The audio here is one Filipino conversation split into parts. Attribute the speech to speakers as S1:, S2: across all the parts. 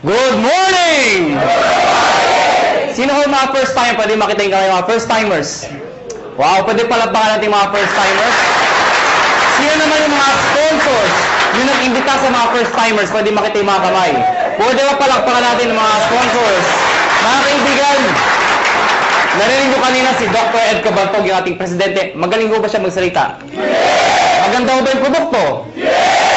S1: Good morning! Sino ho mga first time? Pwede makita yung kamay mga first timers. Wow, pwede palapakan natin mga first timers. Sino naman yung mga sponsors? Yung nag-imbita sa mga first timers, pwede makita yung mga kamay. Pwede ba palakpakan natin ng mga sponsors? Mga kaibigan, narinig ko kanina si Dr. Ed Cabantog, yung ating presidente. Magaling ko ba siya magsalita? Maganda ko ba yung produkto?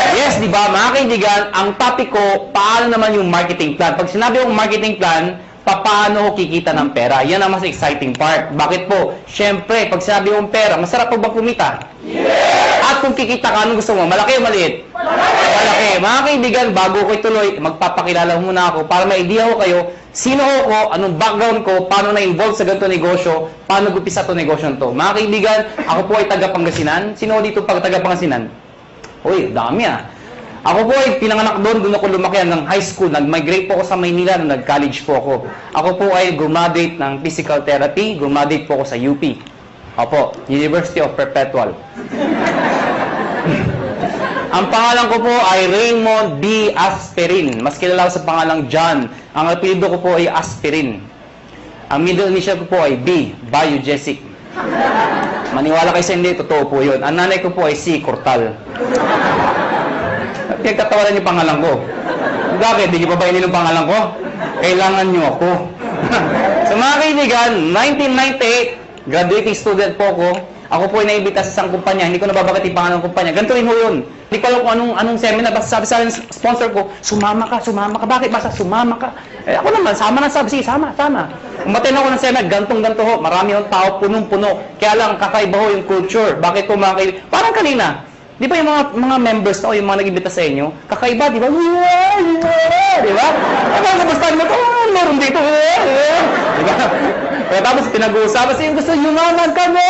S1: Yes, di ba? Mga kaibigan, ang topic ko, paano naman yung marketing plan? Pag sinabi kong marketing plan, paano ko kikita ng pera? Yan ang mas exciting part. Bakit po? Siyempre, pag sinabi kong pera, masarap po ba kumita? Yes! At kung kikita ka, anong gusto mo? Malaki o maliit? Malaki. Mga kaibigan, bago ko ituloy, magpapakilala muna ako para ma-idea ko kayo sino ako, anong background ko, paano na-involve sa ganito negosyo, paano gupisa ito negosyo to. Mga kaibigan, ako po ay taga-Pangasinan. Sino dito pag taga-Pangasinan? Uy, dami ah. Ako po ay pinanganak doon ako lumaki ng high school. Nag-migrate po ako sa Maynila nung nag-college po ako. Ako po ay graduate ng physical therapy, graduate po ako sa UP. Opo, University of Perpetual. Ang pangalan ko po ay Raymond B. Asperin. Mas kilala ko sa pangalang John. Ang apelyido ko po ay Asperin. Ang middle initial ko po ay B. Biogesic. Maniwala kayo sa hindi, totoo po yun. Ang nanay ko po ay C. Cortal. Pinagtatawanan yung pangalan ko. Bakit? Di niyo pa ba yung pangalan ko? Kailangan niyo ako. So mga kaibigan, 1998, graduating student po ako. Ako po ay naibita sa isang kumpanya. Hindi ko nababagat yung pangalan ng kumpanya. Ganito rin ho yun. Hindi ko alam kung anong seminar. Basta sabi sa akin, sponsor ko, sumama ka. Bakit? Basta sumama ka. Eh, ako naman, sama na sabi. Sige, sama. Umaten ako ng seminar, ganto ho. Marami yung tao, punong-puno. Kaya lang, kakaiba ho yung culture. Bakit po mga kaibigan? Parang kanina. Di ba yung mga members na o yung mga nag-imbita sa inyo, kakaiba, di ba? Di ba? Basta mo, meron dito. Di ba? Kaya tapos pinag-uusapan siya, gusto nyo naman kami!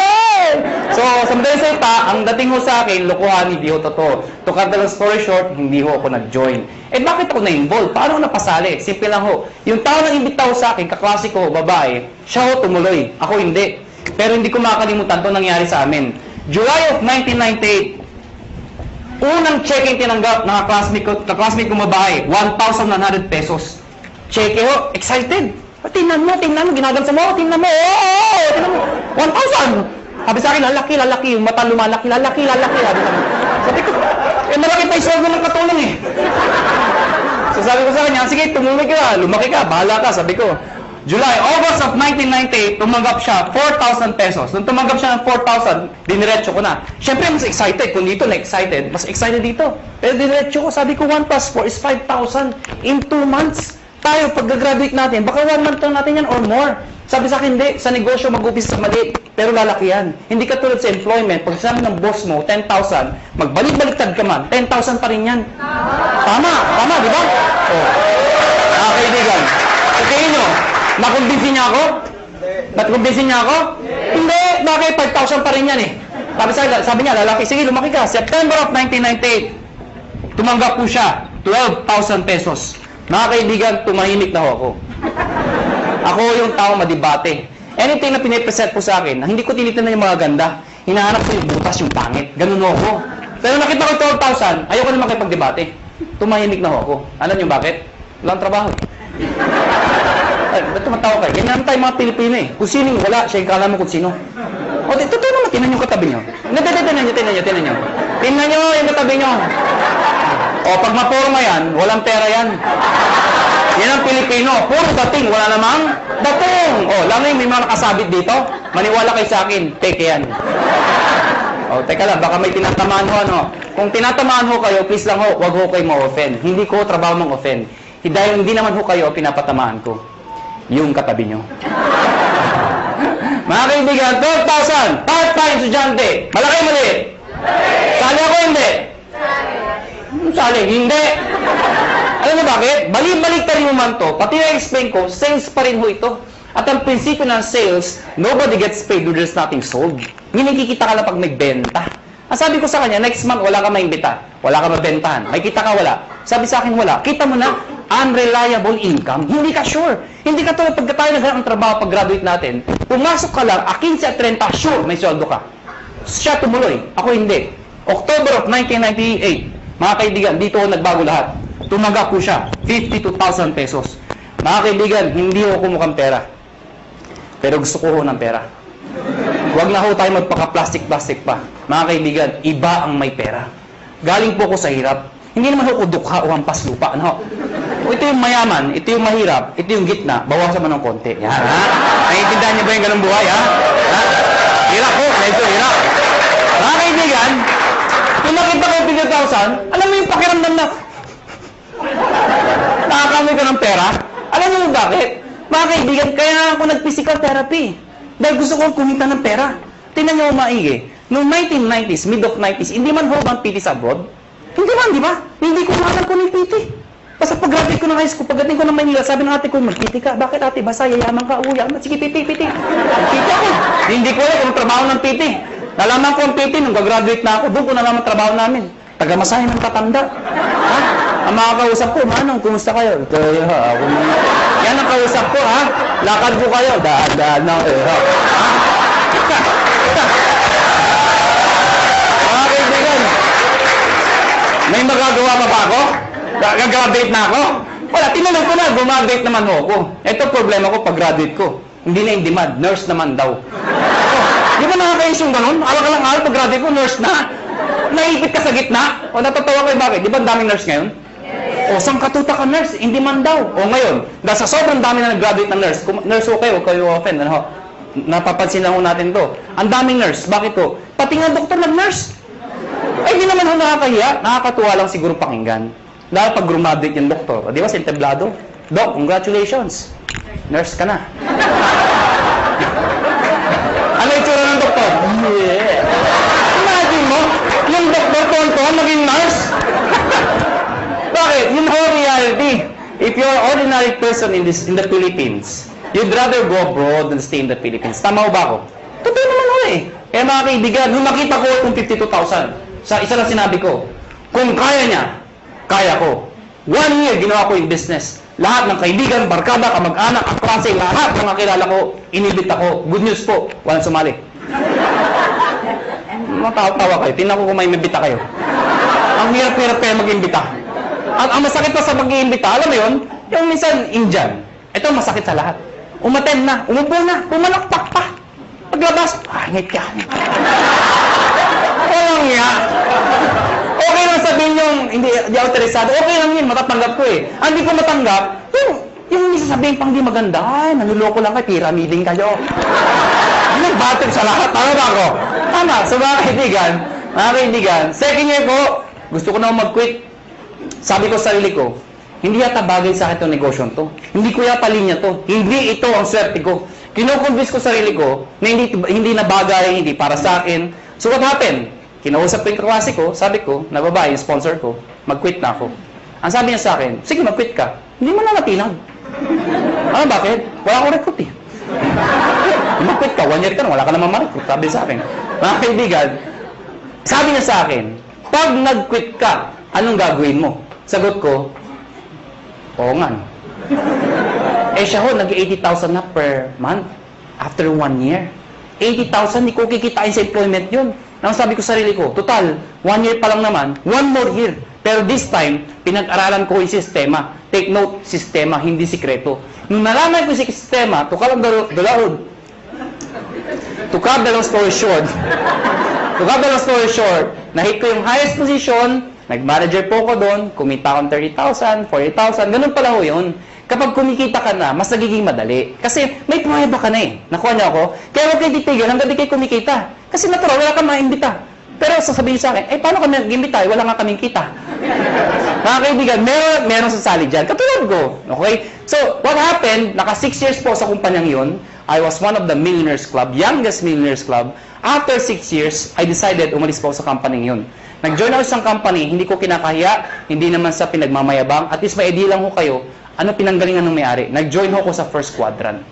S1: So, sa madaling salita, ang dating ho sa akin, lokohan, hindi ho totoo. To cut the long story short, hindi ho ako nag-join. Eh, bakit ako na-involve? Paano ako napasali? Simple lang ho. Yung tao na imbita ho sa akin, kaklase ko, babae, siya ho tumuloy. Ako hindi. Pero hindi ko makakalimutan ito nangyari sa amin. July of 1998, unang check-in tinanggap ng classmate ko babae, 1,100 pesos. Check ho, excited. Tingnan mo, ginagamsa mo, tingnan mo, 1,000. Sabi sa akin, lalaki, yung mata lumalaki, lalaki. Sabi ko, malaki pa yung sweldo ng katulong eh. So sabi ko sa kanya, sige, tumuloy ka, lumaki ka, bahala ka, sabi ko. August of 1998, tumanggap siya 4,000 pesos. Nung tumanggap siya ng 4,000, diniretso ko na. Siyempre, mas excited. Kung dito na-excited, mas excited dito. Pero diniretso ko, sabi ko, 1 plus 4 is 5,000 in 2 months. Tayo, pag-graduate natin, baka 1 month lang natin yan or more. Sabi sa akin, hindi. Sa negosyo, mag-upis sa mali. Pero lalaki yan. Hindi ka tulad sa employment. Pag sinabi ng boss mo, 10,000, magbalik-baliktad ka man, 10,000 pa rin yan. Tama, di ba? Oh. Mga kaibigan, okay nyo, nakumbinsin niya ako? Nakumbinsin niya ako? Hindi. Bakit? 5,000 pa rin yan eh. Sabi niya, lalaki, sige, lumaki ka. September of 1998, tumanggap po siya, 12,000 pesos. Mga kaibigan, tumahimik na ako. Ako yung tao madibate. Anything na pinipresent po sa akin, hindi ko tinitingnan yung mga ganda. Hinahanap ko yung butas, yung pangit. Ganun ako. Pero nakita ko 12,000, ayoko na makipagdebate. Tumahimik na ako. Alam niyo bakit? Walang trabaho. Ba't tumatawa kayo? Ganyan tayo mga Pilipino eh. Kung sino wala, siya yung kala mo kung sino. O, totoo naman, tinan yung katabi nyo. Tinan nyo. Tingnan nyo yung katabi nyo. O, pag maporma yan, walang pera yan. Yan ang Pilipino. Puro dating, wala namang dating. O, lang may mga nakasabit dito. Maniwala kayo sa akin, peke yan. O, teka lang, baka may tinatamaan ho, ano. Kung tinatamaan ho kayo, please lang ho, wag ho kayo ma-offend. Hindi ko trabaho mang-offend. Dahil hindi naman ho kayo pinapatamaan ko. Yung katabi nyo. Mga kaibigan, 12,000. Part-time estudyante. Malaki maliit? Sali ako hindi? Sali, hindi. Alam mo bakit? Balik-balik rin mo man to. Pati na-explain ko, sales pa rin ho ito. At ang prinsipyo ng sales, nobody gets paid when there's nothing sold. Nakikita ka lang pag may benta. Ang sabi ko sa kanya, next month wala ka maimbita. Wala ka mabentahan. May kita ka wala. Sabi sa akin wala. Kita mo na, unreliable income. Hindi ka sure. Hindi ka tulad pagka tayo naghanap ng trabaho pag graduate natin. Pumasok ka lang, 15 at 30, sure, may sweldo ka. Siya tumuloy. Ako hindi. October of 1998, mga kaibigan, dito nagbago lahat. Tumaga po siya, 52,000 pesos. Mga kaibigan, hindi ako kumukhang pera. Pero gusto ko ho ng pera. Huwag na ho tayo magpaka-plastic-plastic pa. Mga kaibigan, iba ang may pera. Galing po ako sa hirap. Hindi naman ho dukha o hampas lupa. Ano? O ito yung mayaman, ito yung mahirap, ito yung gitna, bawasan mo ng konti. Yan, ha? Naiintindihan niyo ba yung ganung buhay, ha? Ha? Hirap po, medyo hirap. Mga kaibigan, kung nakita ko yung 50,000, alam mo yung pakiramdam na nakakamay ka ng pera? Alam mo bakit? Mga kaibigan, kaya ako nag-physical therapy. Dahil gusto kong kumita ng pera. Tingnan niyo maigi. Noong 1990s, mid of 90s, hindi man ho bang PT sa abroad? Hindi man, di ba? Hindi ko makan ko ng PT. Basta pag-graduate ko ng high school, pagdating ko ng Manila, sabi ng ate ko, mag-PT ka. Bakit ate? Basta yayaman ka, uya. Sige, PT. PT ako. Hindi ko alam kung trabaho ng PT. Nalaman ko ang PT nung gagraduate na ako. Doon ko nalaman trabaho namin. Taga-masahe ng tatanda. Ha? Ang mga kausap ko, Manong, kumusta kayo? Kaya ha, ako naman. Yan ang kausap ko, ha? Lakad ko kayo. Daan na, ha? Mga kaibigan, may magagawa pa ba ako? Gagraduate na ako? Wala, tinanong ko na, gumagraduate naman ho ako. Ito problema ko pag-graduate ko. Hindi na in demand, nurse naman daw. Di ba nakakayos yung ganun? Alang-alang araw pag-graduate ko, nurse na. Naipit ka sa gitna? O natatawa kayo, bakit? Di ba ang daming nurse ngayon? O saan katuta ka nurse? In demand daw. O ngayon, dahil sa sobrang dami na nag-graduate ng nurse, nurse ho kayo, huwag kayo offend. Ano? Napapansin lang ho natin to. Ang daming nurse, bakit to? Pati nga doktor nag-nurse. Ay, di naman ho nakakahiya. Nakakatuwa lang siguro pakinggan. Dahil pag graduate yung doktor, di ba, sentablado? Doc, congratulations. Nurse ka na. Ano yung tsura ng doktor? Yeah. Imagine mo, yung doktor tonton naging nurse. Bakit? Yun ho reality. If you're an ordinary person in the Philippines, you'd rather go abroad than stay in the Philippines. Tama ho ba ako? Totoo naman ho eh. Kaya mga kaibigan, nung makita ko itong 52,000, sa isa lang sinabi ko, kung kaya niya, kaya ko. 1 year, ginawa ko yung business. Lahat ng kaibigan, barkada, kamag-anak, kaklase, lahat ng kakilala ko, inibit ako. Good news po, walang sumali. Matawa kayo. Tingnan ko kung may mabita kayo. Ang hirap-hirap kayo mag-imbita. Ang masakit pa sa mag-iimbita, alam mo yun? Yung minsan, Indian. Ito masakit sa lahat. Umaten na, umupo na, pumalakpak pa. Paglabas, ngit ka. Walang nga. Okay lang sabihin yung hindi autorisado. Okay lang yun, matatanggap ko eh. Ang hindi ko matanggap, yung sasabihin pang di maganda, ay, nanuloko lang kayo, pyramiding kayo. Nag-battle sa lahat. Tama ba ako? Tama. So mga kaibigan, second year ko, gusto ko na mag-quit. Sabi ko sa sarili ko, hindi yata bagay sa akin itong negosyo to. Hindi ko yata linya to. Hindi ito ang swerte ko. Kino-convince ko sarili ko na hindi na bagay, hindi para sa akin. So what happened? Kinausap ko yung kaklase ko, sabi ko, na babae, yung sponsor ko, mag-quit na ako. Ang sabi niya sa akin, sige, mag-quit ka. Hindi mo na natinag. Ano, bakit? Wala akong recruit eh. Mag-quit ka, 1 year ka na, wala ka naman ma-recruit. Sabi sa akin. Mga kaibigan, sabi niya sa akin, pag nag-quit ka, anong gagawin mo? Sagot ko, oo nga. Eh siya ho, nag-80,000 na per month after 1 year. 80,000, hindi ko kikitain sa employment yun. Nang sabi ko sa sarili ko, total, 1 year pa lang naman, 1 more year. Pero this time, pinag-aralan ko yung sistema. Take note, sistema, hindi sikreto. Nung nalaman ko yung sistema, to cut the long story short, nahit ko yung highest position, nag-manager po ko doon, kumita akong 30,000, 40,000, ganun pala ho yun. Kapag kumikita ka na, mas nagiging madali. Kasi may pruweba ka na eh. Nakuha niyo ako? Kaya huwag kayo titigil hanggang di kayo kumikita. Kasi natural, wala kang maimbita. Pero sasabihin sa akin, paano kami nag-imbita? Wala nga kaming kita. Mga kaibigan, meron sasali dyan. Katulad ko. Okay? So, what happened, naka 6 years po sa kumpanyang yun. I was one of the Millionaires Club, youngest Millionaires Club. After 6 years, I decided umalis po sa company yun. Nag-join ako sa isang company, hindi ko kinakahiya, hindi naman sa pinagmamayabang. At least may idea lang ho kayo, ano pinanggalingan ng may-ari. Nag-join ho ko sa first quadrant.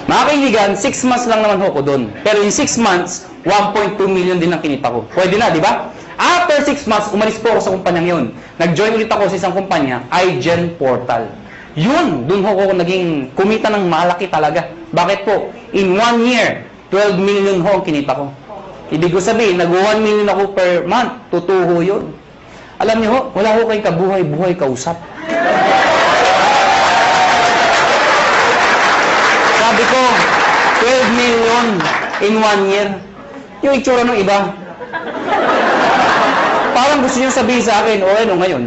S1: Mga kaibigan, 6 months lang naman ho ko doon. Pero in 6 months, 1.2 million din ang kinita ko. Pwede na, di ba? After 6 months, umalis po ako sa kumpanyang yun. Nag-join ulit ako sa isang kumpanya, iGen Portal. Yun, doon ho ko naging kumita ng malaki talaga. Bakit po? In 1 year, 12 million ho ang kinita ko. Ibig ko sabihin, nag-1 million ako per month. Totoo yun. Alam niyo ho, wala ho kayong kabuhay-buhay kausap. Sabi ko, 12 million in 1 year. Yung itsura ng iba. Parang gusto niyo sabihin sa akin, ano ngayon?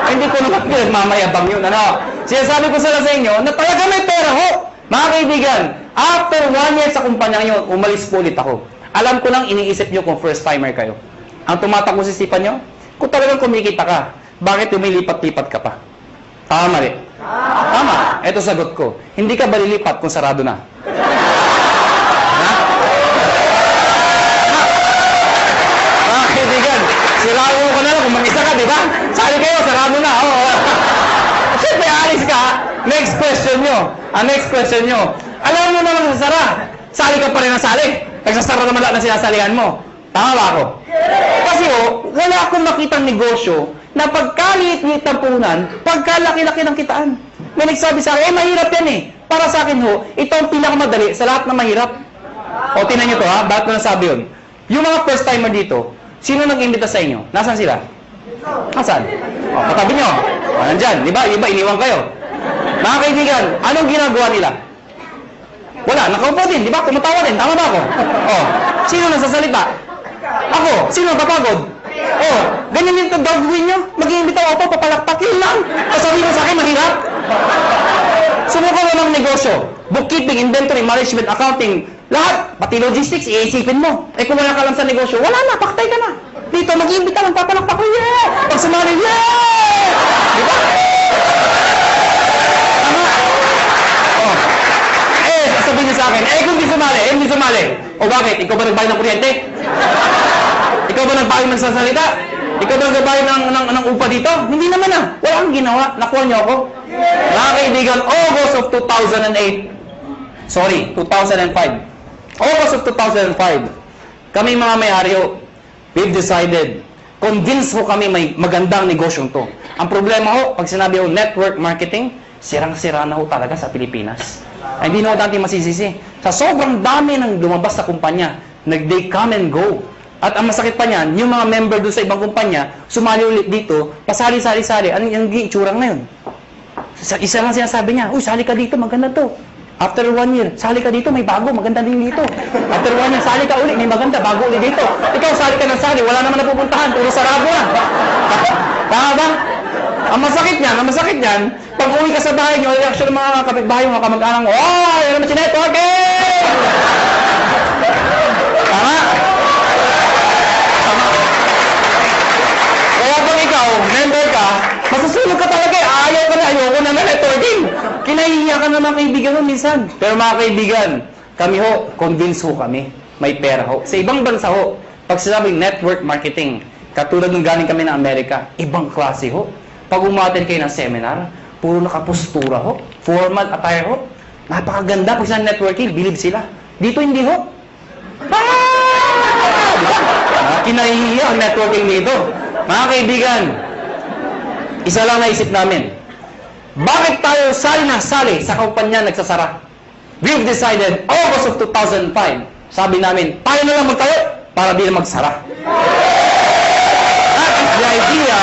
S1: Hindi ko naman mamayabang yun. Ano? Sinasabi ko sa inyo na talaga may pera ho. Mga kaibigan, after 1 year sa kumpanya nyo, umalis po ulit ako. Alam ko lang iniisip nyo kung first timer kayo. Ang tumatakbo sa isipan nyo, kung talagang kumikita ka, bakit lumilipat-lipat ka pa? Tama rin. Tama. Ito sagot ko. Hindi ka ba lilipat kung sarado na? Mga kaibigan, sirado ko na lang kung mag-isa ka, di ba? Sali kayo, sarado na. Siyempre, alis ka. Next question nyo. Next question nyo. Alam mo naman sa sara. Sali ka pa rin ng sali. Nagsasara naman lahat ng sinasalihan mo. Tama ba ako? Kasi wala akong makitang negosyo na pagkaliit-liit ng puhunan, pagkalaki-laki ng kitaan. May nagsabi sa akin, mahirap yan eh. Para sa akin ito ang pinakamadali sa lahat ng mahirap. Tingnan nyo to ha, bakit ko nasabi yun? Yung mga first timer dito, sino nag-imbita sa inyo? Nasaan sila? Nasaan? Katabi nyo. Nandyan, di ba? Iba, iniwan kayo. Mga kaibigan, anong ginagawa nila? Wala, nakaupo din, di ba? Kumatawa din, tama ba ako? Sino nasasalita? Ako, sino napapagod? Ganyan yung gagawin nyo? Mag-iimbita ako, papalakpak yun lang. Sasabihin mo sa akin, mahirap. Sumuko mo ng negosyo. Bookkeeping, inventory, management, accounting, lahat. Pati logistics, iisipin mo. Kung wala ka lang sa negosyo, wala na, paktay ka na. Dito, mag-iimbita lang, papalakpak ko, yeah! Pag sumali, yeah! Di ba? Sabihin niya sa akin, kung hindi sumali. O bakit? Ikaw ba nagbayad ng kuryente? Ikaw ba nagbayad ng sasalita? Ikaw ba nagbayad ng upa dito? Hindi naman Wala kang ginawa. Nakuha niyo ako. Mga kaibigan, August of 2008. Sorry, 2005. August of 2005. Kami mga may-ari, we've decided, convinced ko kami may magandang negosyong to. Ang problema pag sinabi network marketing, sirang-sira na talaga sa Pilipinas. Hindi na dati masisisi. Sa sobrang dami ng lumabas sa kumpanya, they come and go. At ang masakit pa niyan, yung mga member doon sa ibang kumpanya, sumali ulit dito, pasali-sali-sali. Anong itsura na yun? Isa lang sinasabi niya, sali ka dito, maganda to. After 1 year, sali ka dito, may bago, maganda din dito. After 1 year, sali ka ulit, may maganda, bago ulit dito. Ikaw, sali ka ng sali, wala naman napupuntahan, puro sarado na. Tama ba? Ang masakit niyan, pag uwi ka sa bahay nyo, reaction ng mga kapitbahay, mga kamag-anak mo, yan naman si networking! Tama? Kaya pag ikaw, member ka, masusunod ka talaga ayoko na networking. Kinahihiya ka na mga kaibigan mo minsan. Pero mga kaibigan, kami convince kami, may pera Sa ibang bansa pag sinabing network marketing, katulad nung galing kami ng Amerika, ibang klase Pag umaten kayo ng seminar, puro nakapostura formal attire napakaganda. Pag sa networking, believe sila. Dito hindi diba? Kinahihiya ang networking dito. Mga kaibigan, isa lang naisip namin. Bakit tayo sali sa kumpanya nagsasara? We've decided, August of 2005, sabi namin, tayo na lang magtayo para di na magsara. That is the idea.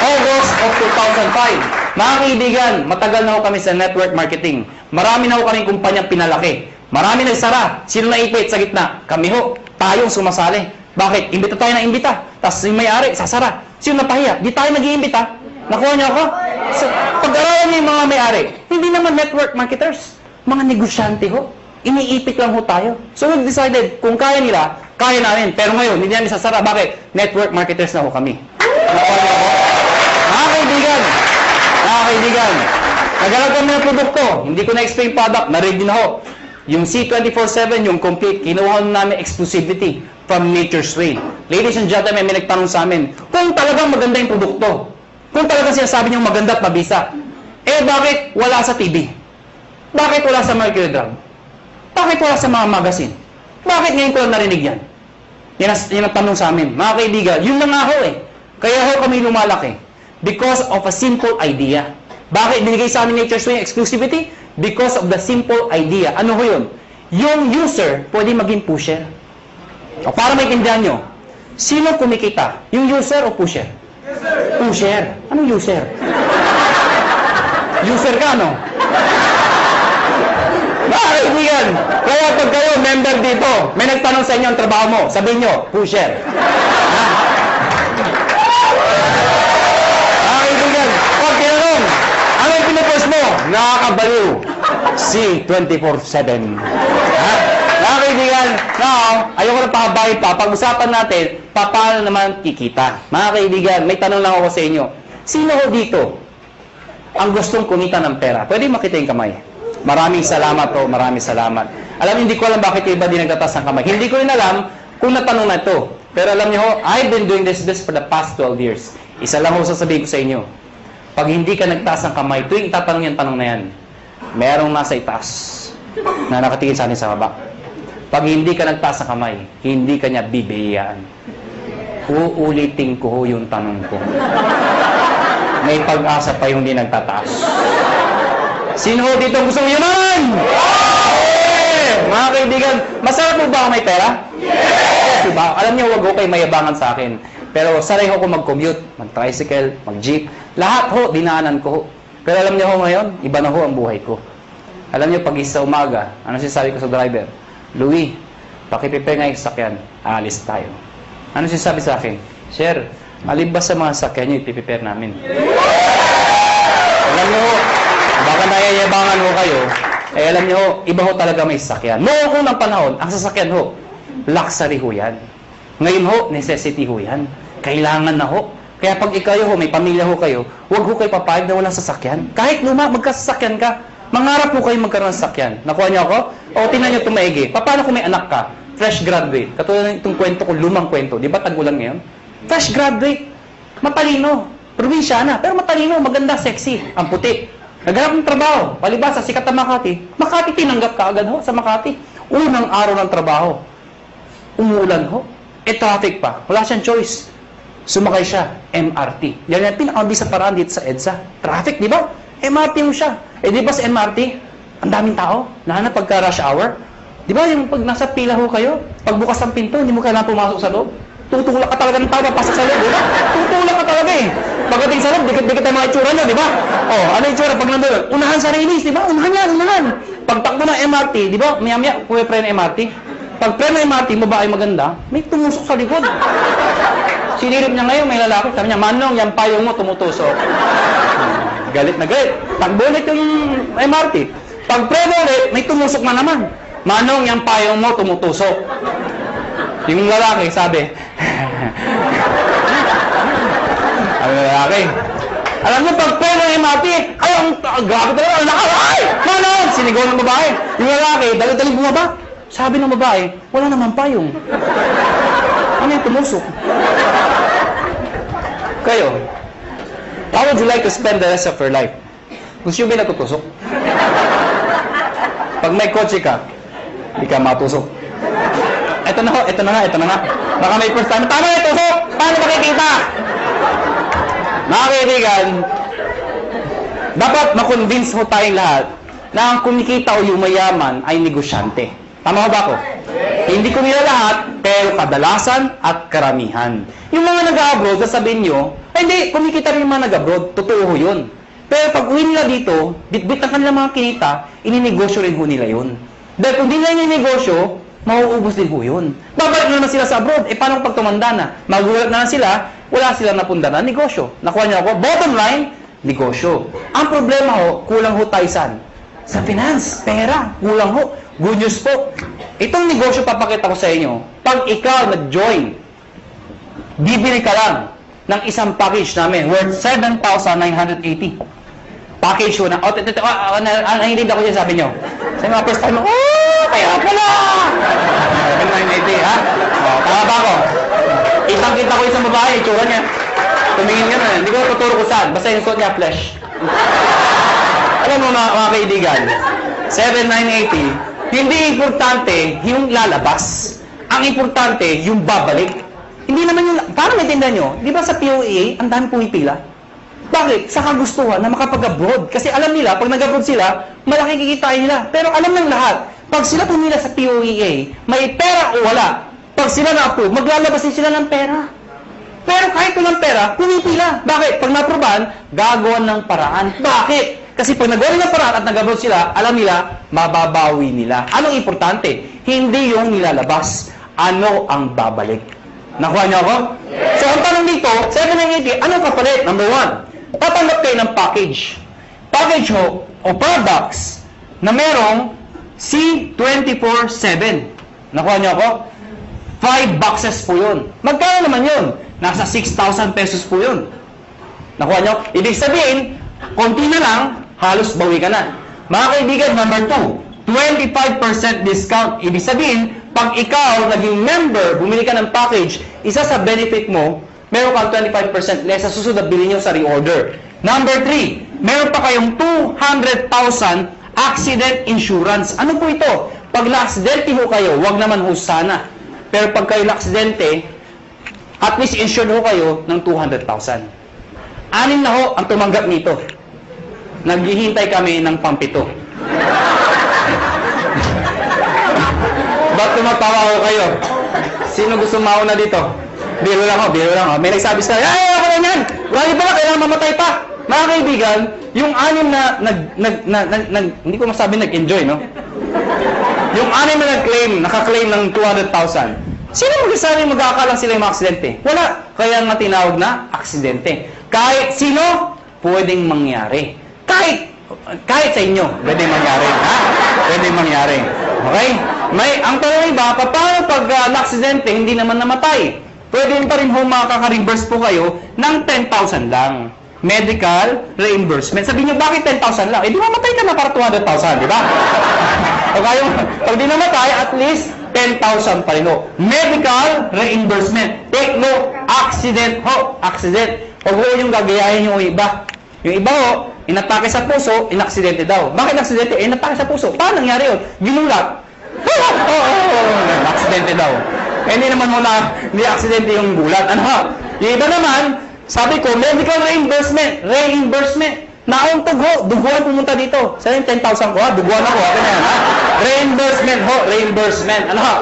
S1: August of 2005. Mga kaibigan, matagal na kami sa network marketing. Marami na kaming kumpanyang pinalaki. Marami nagsara. Sino na ipit sa gitna? Kami tayong sumasali. Bakit? Imbita tayo na imbita. Tapos yung may-ari, sasara. Sino napahiya? Di tayo nag-iimbita. Nakuha niyo ako? So, pag-aralan niyo yung mga may-ari, hindi naman network marketers. Mga negosyante Iniipit lang tayo. So, we've decided, kung kaya nila, kaya namin. Pero ngayon, hindi namin sasara. Bakit? Network marketers na kami. Nakuha niyo ako? Mga kaibigan, nagalag kami ng produkto. Hindi ko na-explain product. Na-ready na Yung C24/7, yung complete, kinuha namin exclusivity from Nature's Way. Ladies and gentlemen, may nagtanong sa amin, kung talagang maganda yung produkto, kung talagang sinasabi niyong maganda at mabisa, bakit wala sa TV? Bakit wala sa Mercury Drug? Bakit wala sa mga magazine? Bakit ngayon ko lang narinig yan? Yan ang tanong sa amin. Mga kaibigan, yun lang nga Kaya kami lumalaki. Because of a simple idea. Bakit binigay sa amin Nature's Way exclusivity? Because of the simple idea. Ano yun? Yung user, pwede maging pusher. Para maintindihan nyo, Sino kumikita? Yung user o pusher? Pusher. Anong user? User ka, no? Kaibigan, kaya pag kayo member dito, may nagtanong sa inyo ang trabaho mo, sabihin nyo, pusher. Kaibigan, pag tinanong, ano yung pinupost mo? Nakakabaliw. Si 24/7. Kaibigan, now, ayoko na pakabay pa. Pag-usapan natin, paano naman kikita? Mga kaibigan, may tanong lang ako sa inyo. Sino ho dito ang gustong kumita ng pera? Pwede makita yung kamay. Maraming salamat po, maraming salamat. Alam, hindi ko alam bakit yung iba di nagtataas ng kamay. Hindi ko rin alam kung natanong na ito. Pero alam niyo ho, I've been doing this for the past 12 years. Isa lang ho sasabihin ko sa inyo. Pag hindi ka nagtaas ng kamay, tuwing tatanong yung tanong na yan, merong nasa itaas na nakatingin sa atin sa baba. Pag hindi ka nagtaas ng kamay, hindi ka niya bibiyayaan. Uulitin ko ho yung tanong ko. May pag-asa pa yung hindi nagtataas. Sino dito ang gustong yumaman? Yeah! Mga kaibigan, masarap mo ba may pera? Yes! Diba? Alam niyo, wag ho kayo mayabangan sa akin. Pero sanay ho ko mag-commute, mag-tricycle, mag-jeep. Lahat ho, dinaanan ko ho. Pero alam niyo ho ngayon, iba na ho ang buhay ko. Alam niyo, pag isa umaga, ano sinasabi ko sa driver? Louie, pakiprepare nga yung sakyan, aalis tayo. Ano sinasabi sa akin? Sir, alibas sa mga sakyan niyo, ipiprepare namin. Alam niyo ho, baka nayayabangan ho kayo, eh alam niyo ho, iba ho talaga may sasakyan. Noong unang panahon, ang sasakyan ho, luxury ho yan. Ngayon ho, necessity ho yan. Kailangan na ho. Kaya pag ikayo ho, may pamilya ho kayo, huwag ho kayo papayag na walang sasakyan. Kahit luma, magkasasakyan ka, mangarap ho kayo magkaroon ng sasakyan. Nakuha niyo ako? O tingnan niyo ito maigi. Paano kung may anak ka? Fresh graduate. Katulad ng itong kwento ko, lumang kwento. Di ba tagulan ngayon? Fresh graduate. Matalino. Probinsyana. Pero matalino, maganda, sexy. Ang puti. Naghanap ng trabaho. Palibasa, sikat na Makati. Makati, tinanggap ka agad ho sa Makati. Unang araw ng trabaho. Umulan ho. Traffic pa. Wala siyang choice. Sumakay siya. MRT. Yan yung pinakamabis sa paraan dito sa EDSA. Traffic, di ba? MRT mo siya. Di ba sa MRT, ang daming tao. Lalo na pagka rush hour. Di ba yung pag nasa pila ho kayo, pagbukas ng pinto, hindi mo kailangan pumasok sa loob. Tutulak ka talaga ng tao, pasok sa loob. Tutulak ka talaga eh. Pagdating sa loob, dikit-dikit ang mga itsura nyo, di ba? Oh, ano yung itsura pag nandun? Unahan sa release, di ba? Unahan yan, unahan. Pagtakbo ng MRT, di ba? Maya-maya, puwi-pre ng MRT. Pag pre ng MRT, babae maganda, may tumusok sa likod. Sinirip niya ngayon, may lalaki. Sabi niya, Manong, yan payong mo tumutusok. Galit na galit. Takbo ulit yung MRT. Pag pre mo ulit, may tumusok na naman. Manong, yan payong mo tumutusok. Yung lalaki, sabi, ang lalaki, alam mo, pag pre ng MRT, ay, grabe talaga, ang lakas, ay, Manong, sinigaw ng babae. Yung lalaki, dali-dali bumaba. Sabi ng babae, wala naman payong. Ano yung tumusok? Kayo, how would you like to spend the rest of your life? Gusto nyo ba natutusok? Pag may kotse ka, hindi ka matusok. Ito na ho, ito na nga. Baka may first time, tama na tusok! Paano makikita? Mga kaibigan, dapat makonvince ho tayong lahat na ang kumikita o yumayaman ay negosyante. Tama ba ako? Hindi ko nila lahat, pero kadalasan at karamihan. Yung mga nag-abroad, sasabihin nyo, ay hindi, kumikita rin yung mga nag-abroad. Totoo ho yun. Pero pag uwi nila dito, bit-bit ang kanilang mga kinita, ininegosyo rin ho nila yun. Dahil kung di nila ininegosyo, mauubos din ho yun. Babalik na naman sila sa abroad. Paano pag tumanda na? Magulat na sila, wala silang napunda na negosyo. Nakuha niyo ako? Bottom line, negosyo. Ang problema ho, kulang ho tayo saan? Sa finance, pera, kulang ho. Good news po. Itong negosyo papakita ko sa inyo. Pag ikaw nag-join, bibili ka lang ng isang package namin worth 7,980. Package ko na. Nanginig ako siya, sabi nyo. Sa mga first time, kaya pala! 7,980, ha? Tama ba ako? Kitang-kita ko isang babae, itsura niya. Tumingin ka na. Hindi ko tuturo ko saan. Basta yung suot niya, flesh. Alam mo mga kaibigan, 7,980, hindi importante yung lalabas. Ang importante, yung babalik. Hindi naman yung, paano maintindihan nyo? Di ba sa POEA, ang dami pumipila? Bakit? Sa kagustuhan na makapag-abroad. Kasi alam nila, pag nag-abroad sila, malaki kikitain nila. Pero alam ng lahat, pag sila pumila sa POEA, may pera o wala, pag pag sila na-approve, maglalabas din sila ng pera. Pero kahit walang pera, pumipila. Bakit? Pag na-approvean, gagawan ng paraan. Bakit? Kasi pag nagawa ng paraan at nag-approve sila, alam nila, mababawi nila. Anong importante? Hindi yung nilalabas. Ano ang babalik? Nakuha niyo ako? Yes. So, ang tanong dito, 780, anong kapalit? Number 1, tatanggap kayo ng package. Package o products na merong C24/7. Nakuha niyo ako? 5 boxes po yun. Magkano naman yun? Nasa 6,000 pesos po yun. Nakuha niyo? Ibig sabihin, konti na lang, halos bawi ka na. Mga kaibigan, number 2, 25% discount. Ibig sabihin, pag ikaw naging member, bumili ka ng package, isa sa benefit mo, meron kang 25% less sa susunod na bilhin nyo sa reorder. Number 3, meron pa kayong 200,000 accident insurance. Ano po ito? Pag na-aksidente ho kayo, wag naman ho sana. Pero pag kayo na-aksidente, at least insured ho kayo ng 200,000. 6 na ho ang tumanggap nito. Naghihintay kami ng pampito. Ba't tumatawa ko kayo? Sino gusto mauna dito? Biro lang ho. May nagsabi sa ay, ako na yan! Wala pa ba? Kailangan mamatay pa. Mga kaibigan, yung 6 na hindi ko masabi nag-enjoy, no? Yung 6 na naka-claim ng 200,000. Sino magsasabi mag-aakalang sila yung mga aksidente? Wala. Kaya nga tinawag na aksidente. Kahit sino, pwedeng mangyari. Kahit sa inyo, pwedeng mangyari. Ha? Pwedeng mangyari. Okay? Ang tanong iba, paano pag na-aksidente, hindi naman namatay? Pwede pa rin ho makaka-reimburse po kayo ng 10,000 lang. Medical reimbursement. Sabi niyo, bakit 10,000 lang? Di mamatay ka na para 200,000, di ba? Okay, pag di namatay, at least 10,000 pa rin ho. Medical reimbursement. Take note, accident ho. Accident. Huwag ho yung gagayahin yung iba. Yung iba ho, inatake sa puso, inaksidente daw. Bakit inaksidente? Inatake sa puso. Paano nangyari yun? Ginulat. Aksidente daw. Hindi naman muna, hindi aksidente yung gulat. Ano ha? Yung iba naman, sabi ko, medical reimbursement. Nauntog ho, duguan pumunta dito. Sabi yung 10,000 ko ha, duguan ako. Ano yan ha? Reimbursement. Ano ha?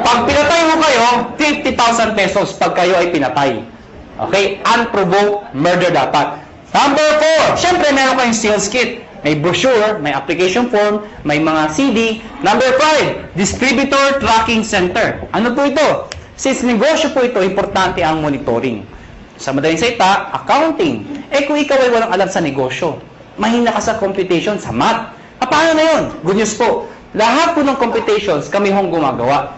S1: Pag pinatay mo kayo, 50,000 pesos pag kayo ay pinatay. Okay? Unprovoked murder dapat. Number 4, syempre meron kayong sales kit. May brochure, may application form, may mga CD. Number 5, distributor tracking center. Ano po ito? Since negosyo po ito, importante ang monitoring. Sa madaling salita, accounting. Kung ikaw ay walang alam sa negosyo, mahina ka sa computation, sa math. Paano na yun? Good news po. Lahat po ng computations kami hong gumagawa.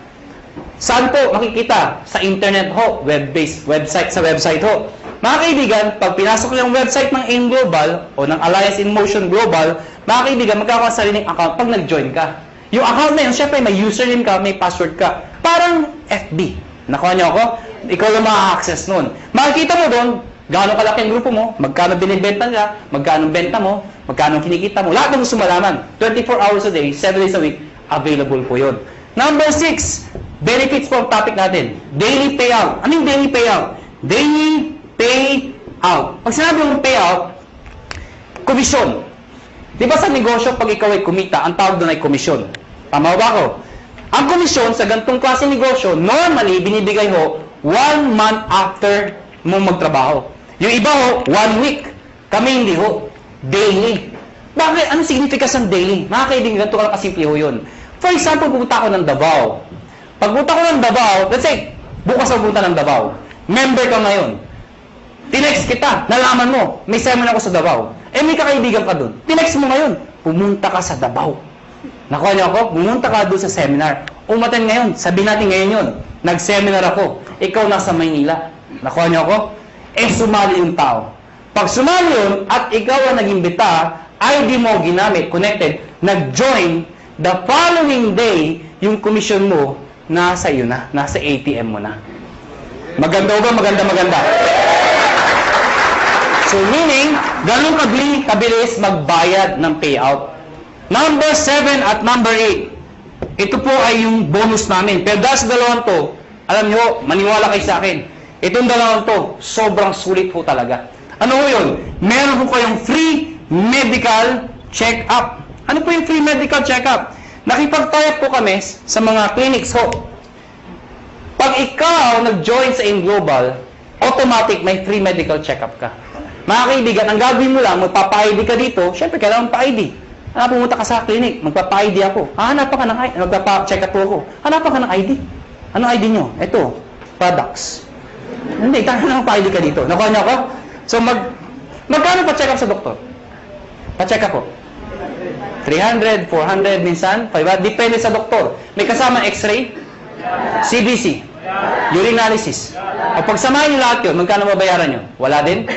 S1: Saan po makikita? Sa internet ho, web-based, sa website ho. Mga kaibigan, pag pinasok yung website ng AIM Global o ng Alliance in Motion Global, mga kaibigan, magkakaroon sa sariling account pag nag-join ka. Yung account na yun, syempre may username ka, may password ka. Parang FB. Nakuha niyo ako? Ikaw lang maka-access nun. Makikita mo doon, gaano kalaki ang grupo mo, magkano binibenta ka, magkano benta mo, magkano kinikita mo. Lahat ng gusto malaman. 24 hours a day, 7 days a week, available po yun. Number 6, benefits po ang topic natin. Daily payout. Anong daily payout? Daily payout. Pag sinabi mong payout, komisyon. Di ba sa negosyo, pag ikaw ay kumita, ang tawag doon ay komisyon. Tama ba ako? Ang komisyon sa ganitong klase negosyo, normally, binibigay ho 1 month after mo magtrabaho. Yung iba ho, 1 week. Kami hindi ho. Daily. Bakit? Anong significance ng daily? Mga kaibigan, ganito ka lang kasimple ho yun. For example, pupunta ako ng Davao. Pagpunta ko ng Davao, let's say, bukas ako pupunta ng Davao. Member ka ngayon. Tinext kita, nalaman mo, may seminar ako sa Davao. May kakaibigan ka dun. Tinext mo ngayon, pumunta ka sa Davao. Nakuha niyo ako? Pumunta ka doon sa seminar. Umaten ngayon, sabihin natin ngayon yun. Nag-seminar ako. Ikaw nasa Maynila. Nakuha niyo ako? Sumali yung tao. Pag sumali yun, at ikaw ang nag-imbita, ID mo ginamit, connected, nag-join, the following day, yung commission mo, nasa iyo na, nasa ATM mo na. Maganda ba? Maganda. So meaning, ganun kabilis magbayad ng payout. Number 7 at number 8. Ito po ay yung bonus namin. Pero dahil sa dalawang to, alam nyo, maniwala kayo sa akin. Itong dalawang to, sobrang sulit po talaga. Ano po yun? Meron po kayong free medical check-up. Ano po yung free medical check-up? Nakipag-tie up po kami sa mga clinics ho. Pag ikaw nag-join sa InGlobal, automatic may free medical check-up ka. Mga kaibigan, ang gagawin mo lang, magpapa-ID ka dito, syempre kailangan pa-ID. Pumunta ka sa clinic, magpapa-ID ako. Hanapan ka ng ID, magpapa-check up ako. Hanapan ka ng ID. Anong ID nyo? Ito, products. Hindi, tayo na pa-ID ka dito. Nakuha niyo ako? So, magkano pa-check up sa doktor? Pa-check up ko. 300, 400, minsan, 500. Depende sa doktor. May kasama x-ray, CBC, urinalysis. O pagsamahin nyo lahat yun, magkano mabayaran nyo? Wala din?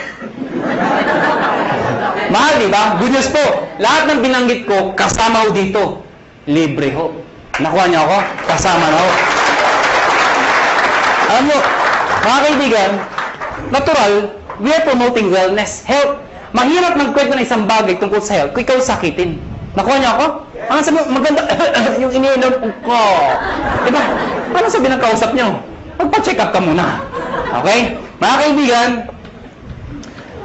S1: Mahal, di ba? Good news po. Lahat ng binanggit ko, kasama ho dito. Libre ho. Nakuha niyo ako? Kasama na ho. Alam mo, mga kaibigan, natural, we are promoting wellness, health. Mahirap magkwento ng isang bagay tungkol sa health kung ikaw sakitin. Nakuha niyo ako? Ano sabi mo, maganda, yung iniinom ko. Diba? Ano sabi ng kausap niyo? Magpa-check up ka muna. Okay? Mga kaibigan,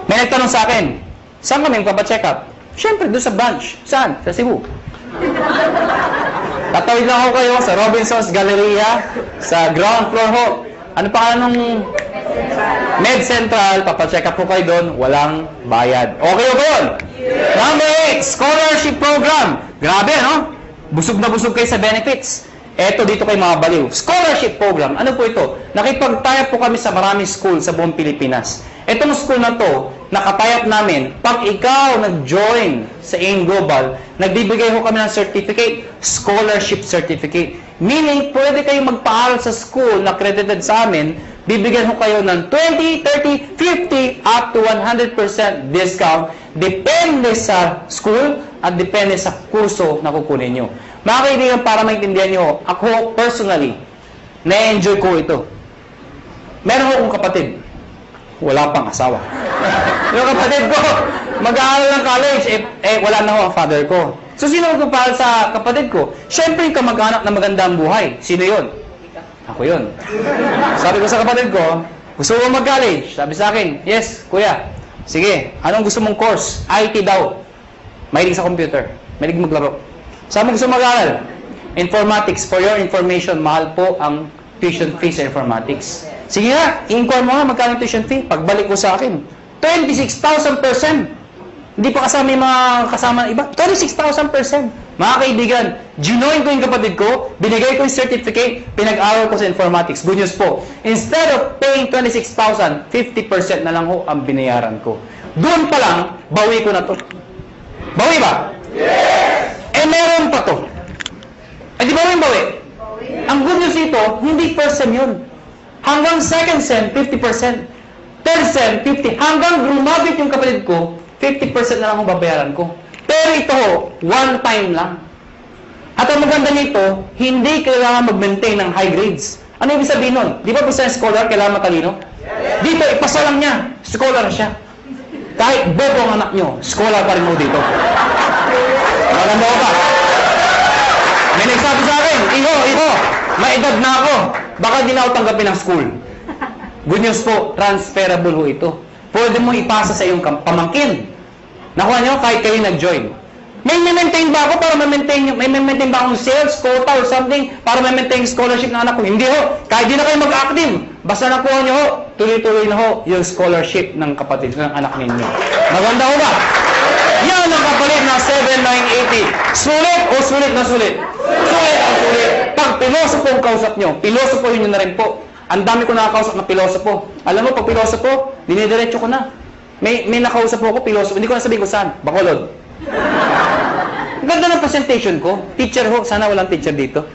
S1: may nagtanong sa akin, saan kami magpa-check up? Siyempre, doon sa branch. Saan? Sa Cebu. Tatawid lang ako kayo sa Robinson's Galleria, sa ground floor ho. Ano pa nung Med Central, papacheck up po kayo doon, walang bayad. Okay ba yun? Number 8, scholarship program. Grabe, no? Busog na busog kayo sa benefits. Eto dito kayo mga baliw. Scholarship program. Ano po ito? Nakipag-tie po kami sa maraming school sa buong Pilipinas. Etong school na to, nakatayap namin, pag ikaw nag-join sa InGlobal, nagbibigay ho kami ng certificate, scholarship certificate. Meaning, pwede kayong magpaaral sa school na accredited sa amin, bibigyan ho kayo ng 20, 30, 50, up to 100% discount, depende sa school at depende sa kurso na kukunin nyo. Mga kaibigan, para maintindihan nyo, ako personally, na-enjoy ko ito. Meron akong kapatid, wala pang asawa. Yung kapatid ko, mag-aaral ng college, wala na ho ang father ko. So, sino magpapahal sa kapatid ko? Siyempre, yung kamag-anak na maganda ang buhay. Sino yun? Ako yun. Sabi ko sa kapatid ko, gusto mo mag-college? Sabi sa akin, yes, kuya. Sige, anong gusto mong course? IT daw. Mahilig sa computer. Mahilig maglaro. Saan mo gusto mag-aaral? Informatics. For your information, mahal po ang tuition fee sa informatics. Sige nga, i-inquire mo nga magkano tuition fee. Pagbalik ko sa akin, 26,000%. Hindi pa kasama yung mga kasama ng iba. 26,000%. Mga kaibigan, ginoin ko yung kapatid ko, binigay ko yung certificate, pinag-aral ko sa informatics. Good news po. Instead of paying 26,000, 50% na lang ho ang binayaran ko. Doon pa lang, bawi ko na to. Bawi ba? Yes! Meron pa to. Di ba yung bawi? Ang good news ito, hindi first sem yun. Hanggang second sem, 50%. Third sem, 50%. Hanggang grumabit yung kapatid ko, 50% na lang ang babayaran ko. Pero ito, one time lang. At ang maganda nito, hindi kailangan mag-maintain ng high grades. Ano ibig sabihin nun? Di ba basta scholar, kailangan matalino? Dito, ipasa lang niya. Scholar siya. Kahit bobo ang anak nyo, scholar pa rin mo dito. Maganda ko ba? May nagsabi sa akin, Iho, may edad na ako. Baka di na ako tanggapin ng school. Good news po, transferable ho ito. Pwede mo ipasa sa iyong pamangkin. Nakuha nyo, kahit kayo nag-join. May maintain ba ako para may maintain ba akong sales, quota, or something para may-maintain scholarship ng anak ko? Hindi ho. Kahit di na kayo mag-active. Basta nakuha nyo ho, tuloy-tuloy na ho yung scholarship ng kapatid ng anak ninyo. Maganda ho ba? Yan ang kapalit na 7,980. Sulit o sulit na sulit? Sulit ang sulit. Pag pilosopo ang kausap nyo, pilosopo yun na rin po. Ang dami ko nakakausap na pilosopo. Alam mo, pag pilosopo, dinidiretso ko na. May nakausap po ako, pilosopo. Hindi ko na sabihin kung saan. Bacolod. Ganda ng presentation ko. Teacher ho. Sana walang teacher dito.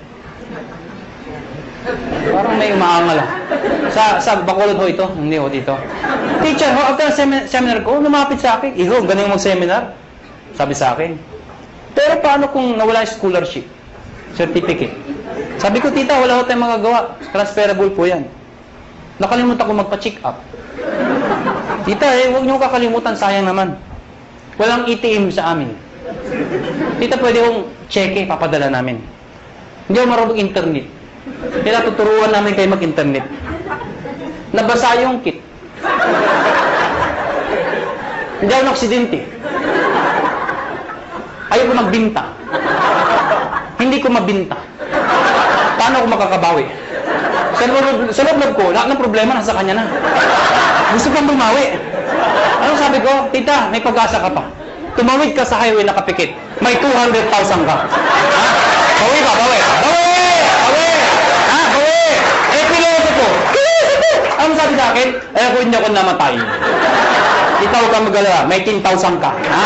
S1: Parang may umaangal ah. Sa Bacolod ho ito. Hindi ho dito. Teacher ho, after seminar ko, lumapit sa akin. Iho, galing mag-seminar. Sabi sa akin. Pero paano kung nawala yung scholarship? Certificate. Sabi ko, tita, wala ko tayong magagawa. Transferable po yan. Nakalimutan ko magpa-check up. Tita, huwag niyo kakalimutan, sayang naman. Walang ATM sa amin. Tita, pwede kong cheque, papadala namin. Hindi ako marunong internet. Kaya tuturuan namin kayo mag-internet. Nabasa yung kit. Hindi ako na-aksidente. Ayaw ko magbinta. Hindi ko mabinta. Paano ako makakabawi? Sa loob ko, lahat ng problema nasa kanya na. Gusto pang bumawi. Ano sabi ko? Tita, may pag-asa ka pa. Tumawid ka sa highway na kapikit. May 200,000 ka. Ha? Bawi ba? Bawi! Bawi! Bawi! Ha? Bawi! Eh, piloto ko. Ano sabi sa akin? Eh, kung hindi ako namatay. Ikaw huwag kang mag-alala. May 10,000 ka. Ha?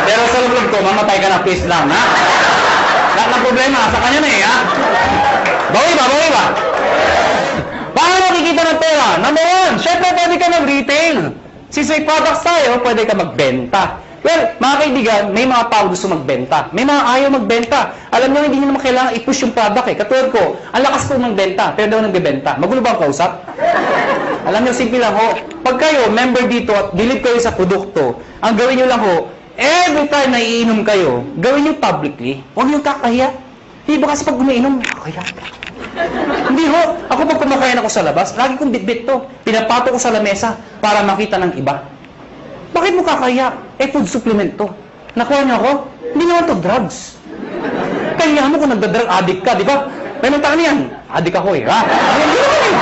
S1: Pero sa loob ko, mamatay ka na, please lang. Ha? Lahat ng problema, sa kanya na eh. Ha? Bawi ba? Bawi ba? Paano makikita ng pera? Number one, syempre pwede ka mag-retail. Since may products tayo, pwede ka magbenta. Well, mga kaibigan, may mga tao gusto magbenta. May mga ayaw magbenta. Alam nyo, hindi nyo naman kailangan i-push yung product eh. Katulad ko, ang lakas ko magbenta, pero daw nagbebenta. Magulo ba ang kausap? Alam nyo, simple lang ho. Pag kayo, member dito at believe kayo sa produkto, ang gawin nyo lang ho, every time na iinom kayo, gawin nyo publicly. Huwag nyo kakahiya. Hindi ba kasi pag umiinom, kakahiya. Hindi ho. Ako pag kumakain ako sa labas, lagi kong bitbit to. Pinapato ko sa lamesa para makita ng iba. Bakit mo kakaya? Eh, food supplement to. Nakuha niyo ako? Hindi naman to drugs. Kaya mo kung nagda-drug addict ka, di ba? May nagtaka niyan. Addict ako eh, ha? Hindi naman eh.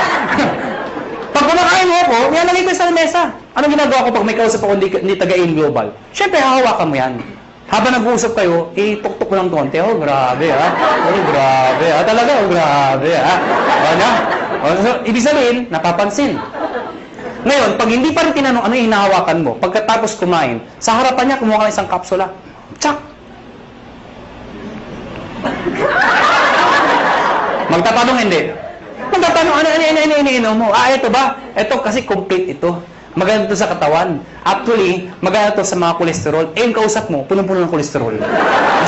S1: Pag kumakain mo ako, nilalagay ko sa lamesa. Anong ginagawa ko pag may kausap ako hindi taga-in global? Siyempre, hahawakan mo yan. Habang nag-uusap kayo, tuk-tuk ko lang konti. Oh, grabe ha. Oh, grabe ha. Talaga, oh, grabe ha. Ano? So, ibig sabihin, napapansin. Ngayon, pag hindi pa rin tinanong ano yung hinahawakan mo, pagkatapos kumain, sa harapan niya, kumuha ka ng isang kapsula. Tsak! Magtatanong hindi. Magtatanong, ano mo? Ah, ito ba? Ito kasi complete ito. Maganda to sa katawan. Actually, maganda to sa mga kolesterol. Eh, yung kausap mo, punong-puno ng kolesterol.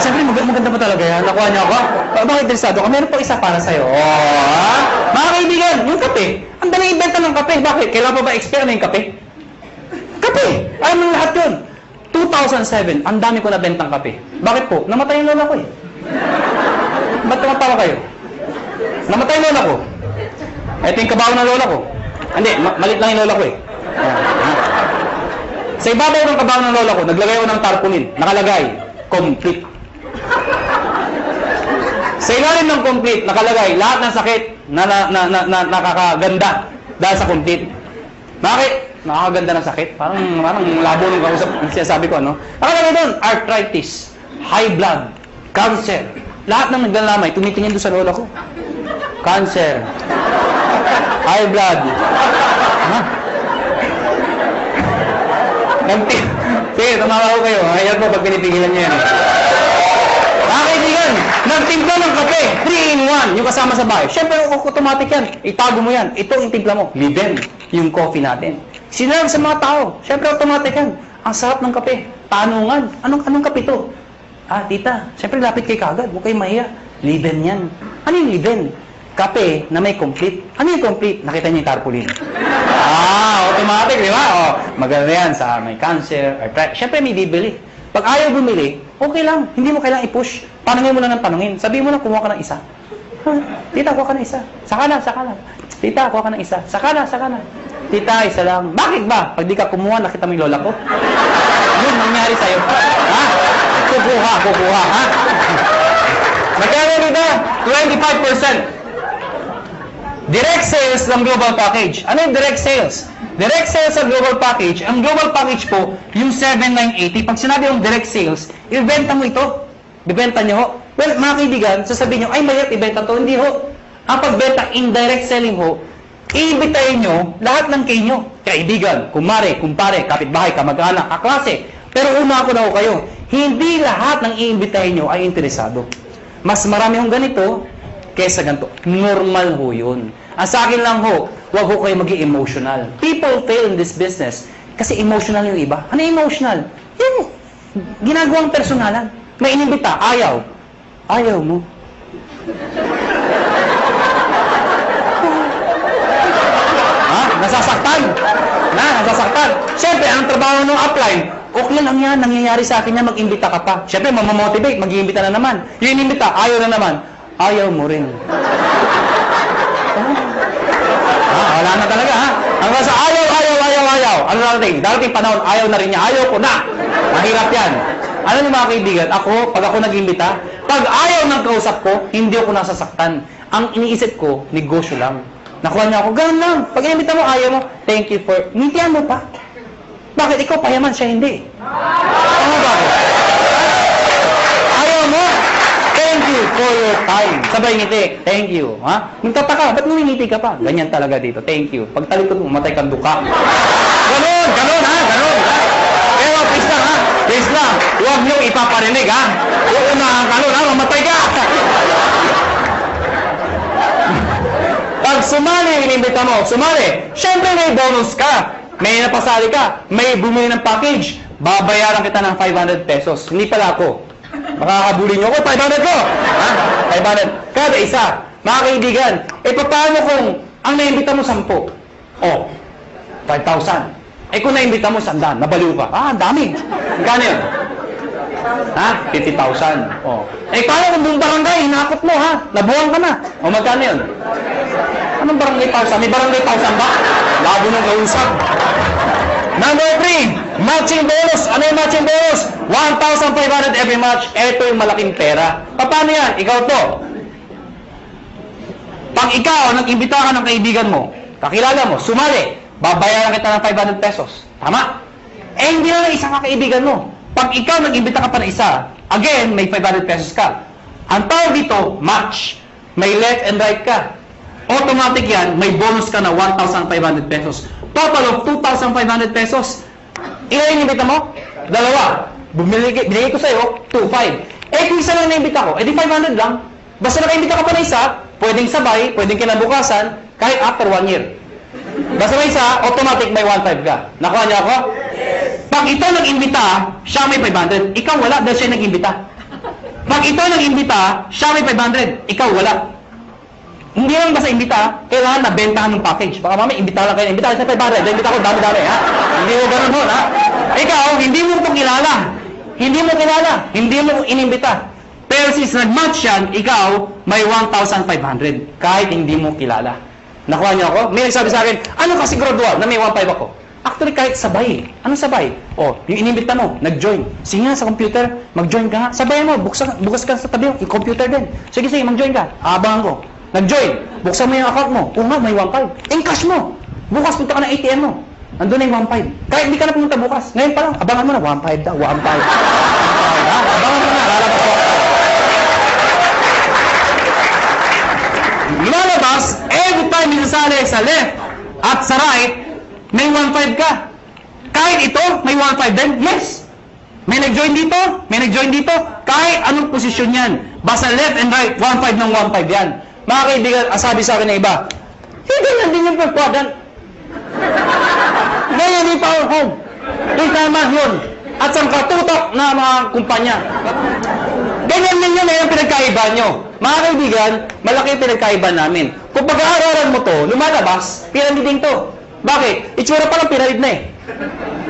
S1: Siyempre, maganda pa talaga yan. Nakuha niya ako. Bakit interesado ka? Meron pa isa para sa'yo. Oh, mga kaibigan, yung kape. Ang dali ibenta ng kape. Bakit? Kailan pa ba expire na yung kape? Kape! Ayaw mo lahat yun. 2007, ang dami ko nabentang kape. Bakit po? Namatay yung lola ko eh. Ba't tumatawa kayo? Namatay yung lola ko. Ito yung kabaho ng lola ko. Hindi, malit lang yung lola ko eh. Sa ibabaw ng kabaho ng lola ko, naglagay ako ng tarpaulin. Nakalagay, complete. Sa ilalim ng complete, nakalagay, lahat ng sakit na nakakaganda dahil sa complete. Bakit? Nakakaganda ng sakit? Parang labo ng kausap. Ang sinasabi ko, ano? Nakalagay doon, arthritis, high blood, cancer. Lahat ng naglalamay, tumitingin doon sa lola ko. Cancer, high blood. Ha? Sige, tumawa ko kayo. Ayan po pag pinipigilan niyo yan. Mga kaibigan, nagtimpla ng kape, 3-in-1, yung kasama sa bahay. Siyempre, automatic yan. Itago mo yan. Ito yung timpla mo. Liben, yung coffee natin. Sinarap sa mga tao. Siyempre, automatic yan. Ang sarap ng kape. Tanungan. Anong kape to? Ah, tita, siyempre lapit kay kagad. Huwag kayo mahiya. Liben yan. Ano yung liben? Kape na may complete. Ano yung complete? Nakita niyo yung tarpaulin. Automatic, di ba? Oh, maganda yan sa may cancer, arthritis. Siyempre, may bibili. Pag ayaw bumili, okay lang. Hindi mo kailangang i-push. Panungin mo lang ng panungin. Sabihin mo lang, kumuha ka ng isa. Tita, kuha ka ng isa. Saka na. Tita, kuha ka ng isa. Saka na. Tita, isa lang. Bakit ba? Pag di ka kumuha, nakita mo yung lola ko. Yun, nangyari sa'yo. Ha? Kukuha, ha? Magkano dito? 25%. Direct sales ng global package. Ano yung direct sales? Direct sales sa global package, ang global package po, yung 7,980. Pag sinabi yung direct sales, ibenta mo ito. Bibenta nyo ho. Well, mga kaibigan, sasabihin nyo, ay mahirap ibenta to. Hindi ho. Ang pagbenta, indirect selling ho, iibitayin nyo lahat ng kayo. Kaibigan, kumare, kumpare, kapitbahay, kamag-anak, kaklase. Pero una ako na ho kayo, hindi lahat ng iimbitahin nyo ay interesado. Mas marami hong ganito, kesa ganito. Normal ho yun. Ang sa akin lang ho, huwag ho kayo maging emotional. People fail in this business kasi emotional yung iba. Ano emotional? Yung ginagawang personalan. May inimbita, ayaw. Ayaw mo. Ha? Nasasaktan. Nasasaktan. Siyempre, ang trabaho ng upline, okay lang yan, nangyayari sa akin yan, mag-imbita ka pa. Siyempre, mamamotivate, mag-iimbita na naman. Yung inimbita, ayaw na naman. Ayaw mo rin. Wala na talaga, ha? Hanggang sa ayaw. Ano darating? Darating panahon, ayaw na rin niya. Ayaw ko na. Mahirap yan. Ano yung mga kaibigan? Ako, pag ako nag-imbita, Pag ayaw ng kausap ko, hindi ako nasasaktan. Ang iniisip ko, negosyo lang. Nakuha niya ako, ganun lang. Pag inimbita mo, ayaw mo, thank you for... Ngintian mo pa. Bakit? Ikaw payaman, siya hindi. Ano ba? Ayaw mo, thank you for your time. Sabay ngiti, thank you. Ha? Magtataka, ba't ngumingiti ka pa? Ganyan talaga dito, thank you. Pag talikod mo, matay kang duka. Ganun, ganun ha, ganun. Pero please lang ha, please lang. Huwag niyo ipaparinig ha. Huwag unahan ka nun ha, mamatay ka. Pag sumali, inimbita mo, sumali. Siyempre may bonus ka. May napasali ka. May bumili ng package. Babayaran kita ng 500 pesos. Hindi pala ako. Makakabuli niyo ako, 500 ko. Ha? 500. Kada isa. Mga kaibigan, paano kung ang naimbita mo 10? Oh, 5,000. Kung naimbita mo 100, nabaliw ka. Ang dami. Magkano yun? Ha? 50,000. Oh. Paano kung buong barangay, hinakot mo ha? Nabuwang ka na. O magkano yun? Anong barangay 1,000? May barangay 1,000 ba? Labo nung kausap. Number 3, matching bonus. Ano yung matching bonus? 1,500 every match. Ito yung malaking pera. Paano yan? Ikaw to. Pag ikaw, nag-imbita ka ng kaibigan mo, kakilala mo, sumali, babayaran kita ng 500 pesos. Tama? Hindi na isang kaibigan mo. Pag ikaw nag-imbita ka pa ng isa, again, may 500 pesos ka. Ang tawag dito, match. May left and right ka. Automatic yan, may bonus ka na 1,500 pesos. Total of 2,500 pesos. Ilan yung imbita mo? 2. Binigay ko sa'yo, 2,500. Kung isa lang na-imbita ko, di 500 lang. Basta naka-imbita ka pa na isa, pwedeng sabay, pwedeng kinabukasan, kahit after 1 year. Basta may isa, automatic may 1,500 ka. Nakuha niya ako? Pag ito nag-imbita, siya may 500. Ikaw wala dahil siya nag-imbita. Pag ito nag-imbita, siya may 500. Ikaw wala. Hindi lang basta imbita, kailangan nabentahan ng package. Baka mamaya, imbita lang kayo, imbita sa 500, imbita ko dami-dami, ha? Hindi mo ganun ho, ha? Ikaw, hindi mo ito kilala. Hindi mo kilala. Hindi mo inimbita. Pero since nag-match yan, ikaw, may 1,500. Kahit hindi mo kilala. Nakuha niyo ako? May nagsabi sa akin, ano kasi gradual na may 1,500 ako? Actually, kahit sabay. Anong sabay? O, yung inimbita mo, nag-join. Sige nga sa computer, mag-join ka nga. Sabay mo, bukas ka sa tabi yung computer din. Sige, mag-join ka. Abangan ko. Nag-join. Buksan mo yung account mo. Kung nga, may 1,500. Encash mo. Bukas punta ka ng ATM mo. Nandun na yung 1,500. Kahit hindi ka na pumunta bukas. Ngayon pa lang, abangan mo na. 1,500 daw. 1,500. Abangan mo na. Lalabas ko. Lumalabas, every time minasali sa left at sa right, may 1,500 ka. Kahit ito, may 1,500 din. Yes. May nag-join dito, may nag-join dito. Kahit anong posisyon yan. Basta left and right, 1,500 ng 1,500 yan. Mga kaibigan, sabi sa akin na iba, ganyan din yung per-quadrant. Ganyan din power home. Yung tama yun. At sa katutok na mga kumpanya. Ganyan din yun, yung pinagkaiba nyo. Mga kaibigan, malaki yung pinagkaiba namin. Kung pag-aaralan mo to, lumalabas, pyramiding to. Bakit? Itsura pa lang pyramid na eh.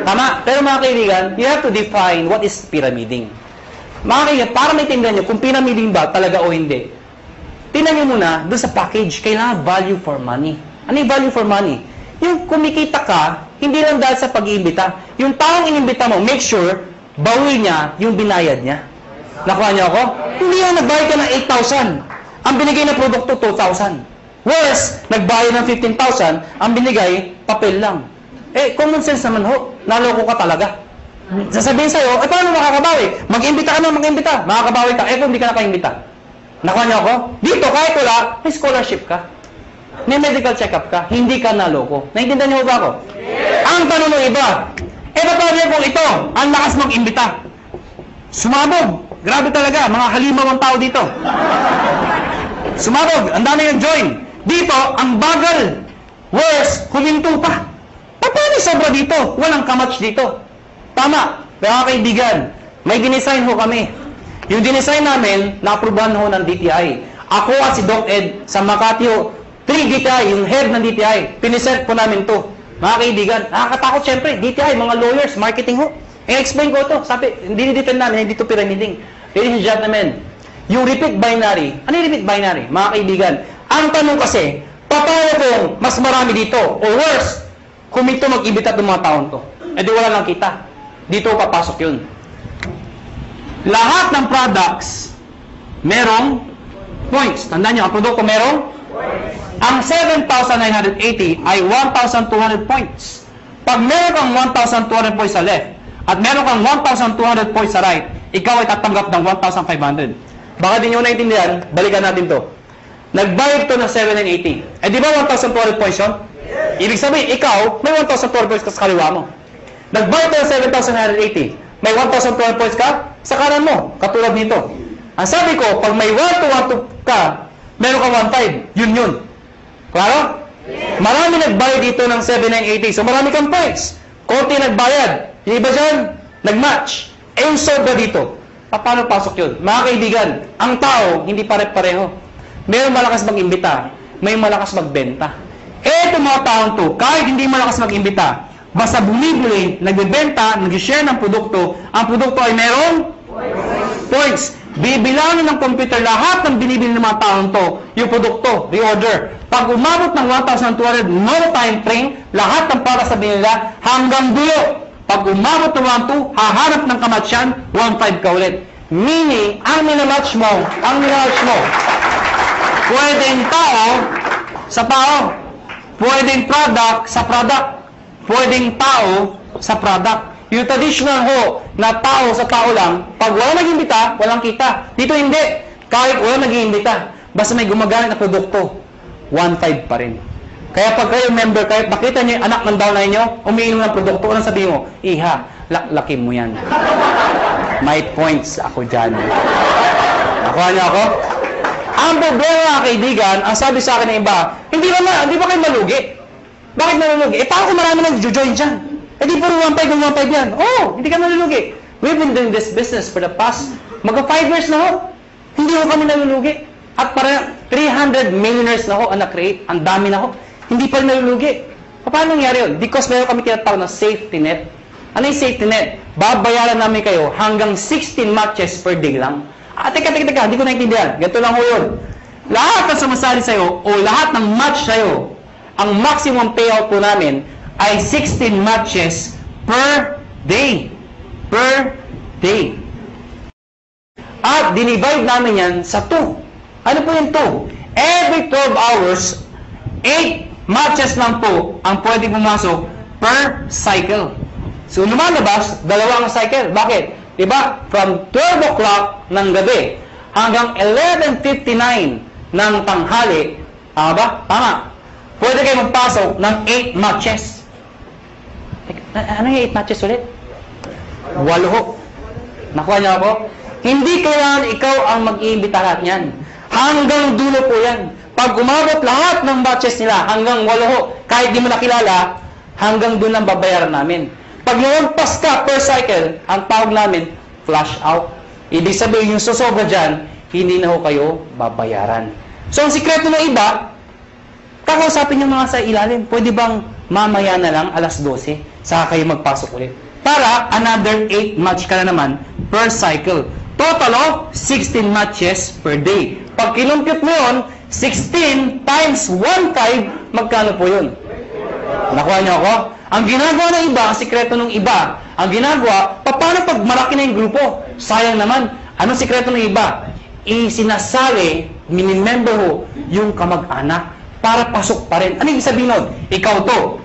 S1: Tama? Pero mga kaibigan, you have to define what is pyramiding. Mga kaibigan, para maintindihan nyo kung pyramiding ba talaga o hindi. Tingnan nyo muna, doon sa package, kailangan value for money. Ano yung value for money? Yung kumikita ka, hindi lang dahil sa pag-iimbita. Yung taong inimbita mo, make sure, bawi niya yung binayad niya. Nakuha niyo ako? Hindi yung nagbayad ka ng 8,000. Ang binigay na produkto, 2,000. Worse, nagbayad ng 15,000, ang binigay, papel lang. Common sense naman ho, naloko ka talaga. Sasabihin sa'yo, paano makakabawi? Mag-imbita ka na, mag-imbita. Makakabawi ka, kung hindi ka nakaimbita. Nakuha niyo ako? Dito, kahit wala, may scholarship ka. May medical check-up ka. Hindi ka naloko. Naintindihan niyo ba ako? Yes. Ang tanong ng iba, paano kung ito, ang lakas mag-imbita? Sumabog. Grabe talaga, mga halimaw ang tao dito. Sumabog, ang dami yung join. Dito, ang bagal. Worse, huminto pa. Paano sobra dito? Walang kamatch dito. Tama. Mga kaibigan, may dinesign ho kami. Yung dinesign namin, na-aprobahan ho ng DTI. Ako at si Doc Ed sa Makati ho, 3 DTI, yung head ng DTI, piniset po namin to. Mga kaibigan, nakakatakot syempre, DTI, mga lawyers, marketing ho. I-explain ko to. Sabi, hindi ni-depend namin, hindi to pyramiding. Ladies and gentlemen, yung repeat binary, ano yung repeat binary? Mga kaibigan, ang tanong kasi, paano kung mas marami dito? Or worse, kung ito mag-ibita ng mga taon to? Di wala lang kita. Dito papasok yun. Lahat ng products merong points. Tandaan nyo, ang produkto merong ang 7,980 ay 1,200 points. Pag meron kang 1,200 points sa left at meron kang 1,200 points sa right, ikaw ay tatanggap ng 1,500. Baka di nyo naintindihan, balikan natin to. Nagbayad to ng 7,980. Eh di ba 1,200 points yun? Ibig sabihin, ikaw, may 1,200 points ka sa kaliwa mo. Nagbayad to ng 7,980. May 1,200 points ka sa kanan mo, katulad nito. Ang sabi ko, pag may 1,200 ka, meron ka 1,500. Yun. Klaro? Marami nagbayad dito ng 7,980. So marami kang points. Konti nagbayad. Yung iba dyan, nag-match. Eh yung sobra dito. Paano pasok yun? Mga kaibigan, ang tao, hindi pare-pareho. Mayroong malakas mag-imbita. May malakas magbenta. Eto mga taong to, kahit hindi malakas mag-imbita, basta bumibili, nagbebenta, nag-share ng produkto, ang produkto ay merong points. Bibilangin ng computer lahat ng binibili ng mga taong to, yung produkto, reorder. Pag umabot ng 1,200, no time frame, lahat ng para sa binila hanggang dulo. Pag umabot ng 1,200, hahanap ng kamatsyan, 1,500 ka ulit. Meaning, ang minamatch mo, pwedeng tao sa tao, pwedeng product sa product, pwedeng tao sa product. Yung traditional ho, na tao sa tao lang, pag wala nag-imbita, walang kita. Dito hindi. Kahit wala nag-imbita, basta may gumagamit na produkto, 1,500 pa rin. Kaya pag kayo member, kahit makita nyo yung anak ng downline nyo, umiinom ng produkto, anong sabihin mo? Iha, laklakin mo yan. May points ako dyan. Nakuha niyo ako? Ang problema, kaibigan, ang sabi sa akin ng iba, hindi ba kayo malugi? Bakit malulugi? Eh, paano kung marami nag-join dyan? Eh, di puro 1,500 yan. Oh, hindi ka nalulugi. We've been doing this business for the past, mag-5 years na ho. Hindi ho kami nalulugi. At parang 300 millionaires na ho ang na-create. Ang dami na ho. Hindi pa rin nalulugi. Paano nangyari yun? Because meron kami tinatawag na safety net. Ano yung safety net? Babayaran namin kayo hanggang 16 matches per day lang. Teka, hindi ko naintindihan. Ganito lang ho yun. Lahat na sumasali sa'yo o lahat ng match sa'yo, ang maximum payout po namin ay 16 matches per day. Per day. At dinivide namin yan sa 2. Ano po yung 2? Every 12 hours, 8 matches lang po ang pwede pumasok per cycle. So lumalabas, 2 ang cycle. Bakit? Diba? From 12 o'clock ng gabi hanggang 11:59 ng tanghali, tama ba? Tama. Pwede kayo magpasok ng 8 matches. Ano yung 8 matches ulit? 8 ho. Nakuha niyo ako? Hindi kailangan ikaw ang mag-iimbita lahat niyan. Hanggang dulo po yan. Pag umabot lahat ng matches nila, hanggang 8 ho. Kahit di mo nakilala, hanggang doon lang babayaran namin. Pag lumagpas ka per cycle, ang tawag namin, flash out. Ibig sabihin, yung susobra dyan, hindi na ho kayo babayaran. So, ang sikreto ng iba, kakausapin yung mga sa ilalim, pwede bang mamaya na lang, alas 12, saka kayo magpasok ulit. Para, another 8 match ka na naman per cycle. Total of 16 matches per day. Pag kinumpute mo yun, 16 times 1,500, magkano po yun? Nakuha niyo ako? Ang ginagawa ng iba, ang sikreto ng iba, ang ginagawa, paano pag malaki na yung grupo? Sayang naman. Anong sikreto ng iba? Isinasali, minimember ho, yung kamag-anak para pasok pa rin. Ano yung sabihin nun? Ikaw to.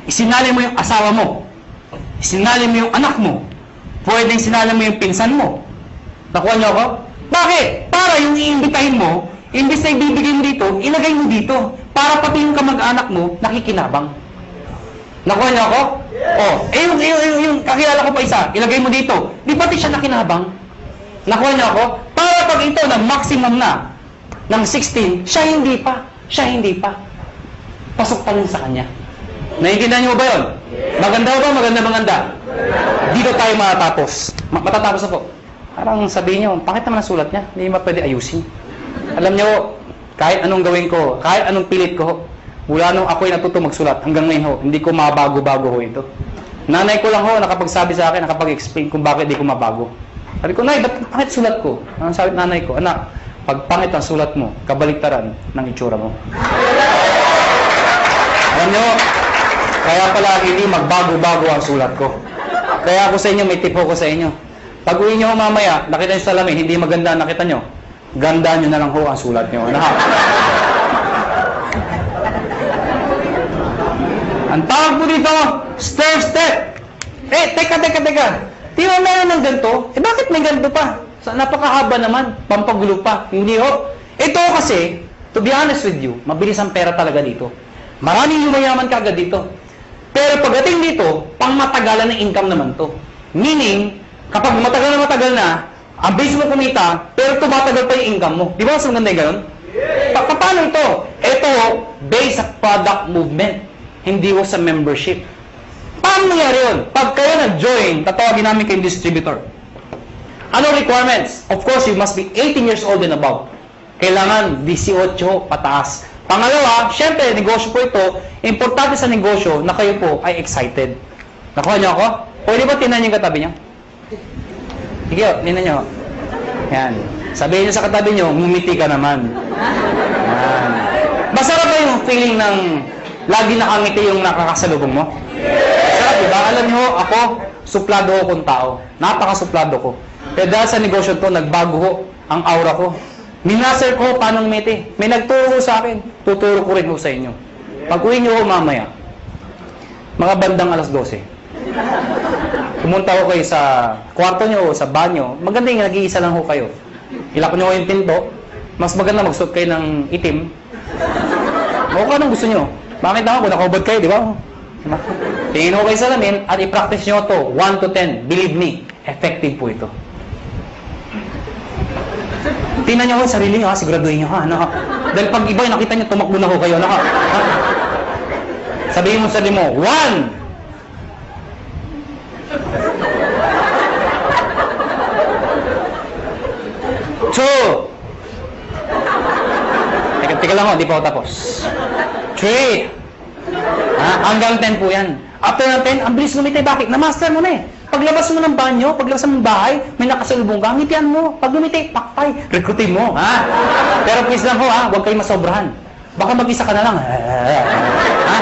S1: Isinali mo yung asawa mo. Isinali mo yung anak mo. Pwedeng sinali mo yung pinsan mo. Nakuha niyo ako? Bakit? Para yung iimbitahin mo, imbis na ibibigay mo dito, ilagay mo dito. Para pati yung kamag-anak mo, nakikinabang. Nakuha niyo ako? Oh, yung kakilala ko pa isa, ilagay mo dito. Di pati siya nakinabang? Nakuha niyo ako? Para pag ito na maximum na ng 16, siya hindi pa. Pasok pa rin sa kanya. Naiintindihan niyo ba yun? Maganda ba? Maganda. Dito tayo matatapos. Matatapos na po. Parang sabihin niyo, bakit naman ang sulat niya? Hindi mo pwede ayusin. Alam niyo, kahit anong gawin ko, kahit anong pilit ko, mula nung ako'y natuto magsulat, hanggang ngayon ho, hindi ko mabago-bago ho ito. Nanay ko lang ho, nakapagsabi sa akin, nakapag-explain kung bakit hindi ko mabago. Sabi ko, Nay, ba't pangit sulat ko? Ang sabi nanay ko, anak, pag pangit ang sulat mo, kabaliktaran ng itsura mo. Alam nyo, kaya pala hindi magbago-bago ang sulat ko. Kaya ako sa inyo, may tip ko sa inyo. Pag uwi nyo mamaya, nakita nyo sa salamin, hindi maganda nakita nyo. Ganda nyo na lang ho ang sulat nyo. Ano? Ang tawag po dito, stair step. Teka. Di ba meron ng ganito? Bakit may ganito pa? Napakahaba naman. Pampagulo pa. Hindi ho. Ito kasi, to be honest with you, mabilis ang pera talaga dito. Maraming yumayaman ka agad dito. Pero pagdating dito, pangmatagalan ng income naman to. Meaning, kapag matagal na, ang base mo kumita, pero tumatagal pa yung income mo. Di ba mas maganda yung ganun? Paano ito? Ito, based sa product movement. Hindi ho sa membership. Paano nangyari yun? Pag kayo nag-join, tatawagin namin kayong distributor. Ano requirements? Of course, you must be 18 years old and above. Kailangan 18 pataas. Pangalawa, syempre, negosyo po ito. Importante sa negosyo na kayo po ay excited. Nakuha niyo ako? Pwede ba tinan yung katabi niya? Sige, tinan niyo. Yan. Sabihin niyo sa katabi niyo, ngumiti ka naman. Yan. Masarap ba yung feeling ng lagi nakangiti yung nakakasalubong mo? Masarap, diba? Alam niyo, ako, suplado ko kung tao. Napaka-suplado ko. Pero dahil sa negosyo to, nagbago ko ang aura ko. Minaser ko paano ngumiti. May nagturo sa akin. Tuturo ko rin ko sa inyo. Pag-uwi niyo ko mamaya, mga bandang alas 12. Pumunta ko kayo sa kwarto niyo o sa banyo. Maganda yung nag-iisa lang ho kayo. Ilak niyo yung pinto. Mas maganda magsuot kayo ng itim. O kung anong gusto niyo. Bakit naman kung nakahubad kayo, di ba? Tingin ko kayo sa lamin at i-practice nyo to 1 to 10. Believe me, effective po ito. Tingnan nyo ko sarili nyo, siguraduhin nyo, ha? Dahil pag iba, nakita nyo, tumakbo na ko kayo, ha? Sabihin mo sa sarili mo, 1! Teka lang ho, di pa ako tapos. 3. Hanggang 10 po yan. After ng 10, ang bilis lumiti. Bakit? Na-master mo na eh. Paglabas mo ng banyo, paglabas mo ng bahay, may nakasalubong ka, ngitian mo. Pag lumiti, pakpay, rekrutin mo. Ha? Pero please lang ho, ha? Huwag kayo masobrahan. Baka mag-isa ka na lang. Ha?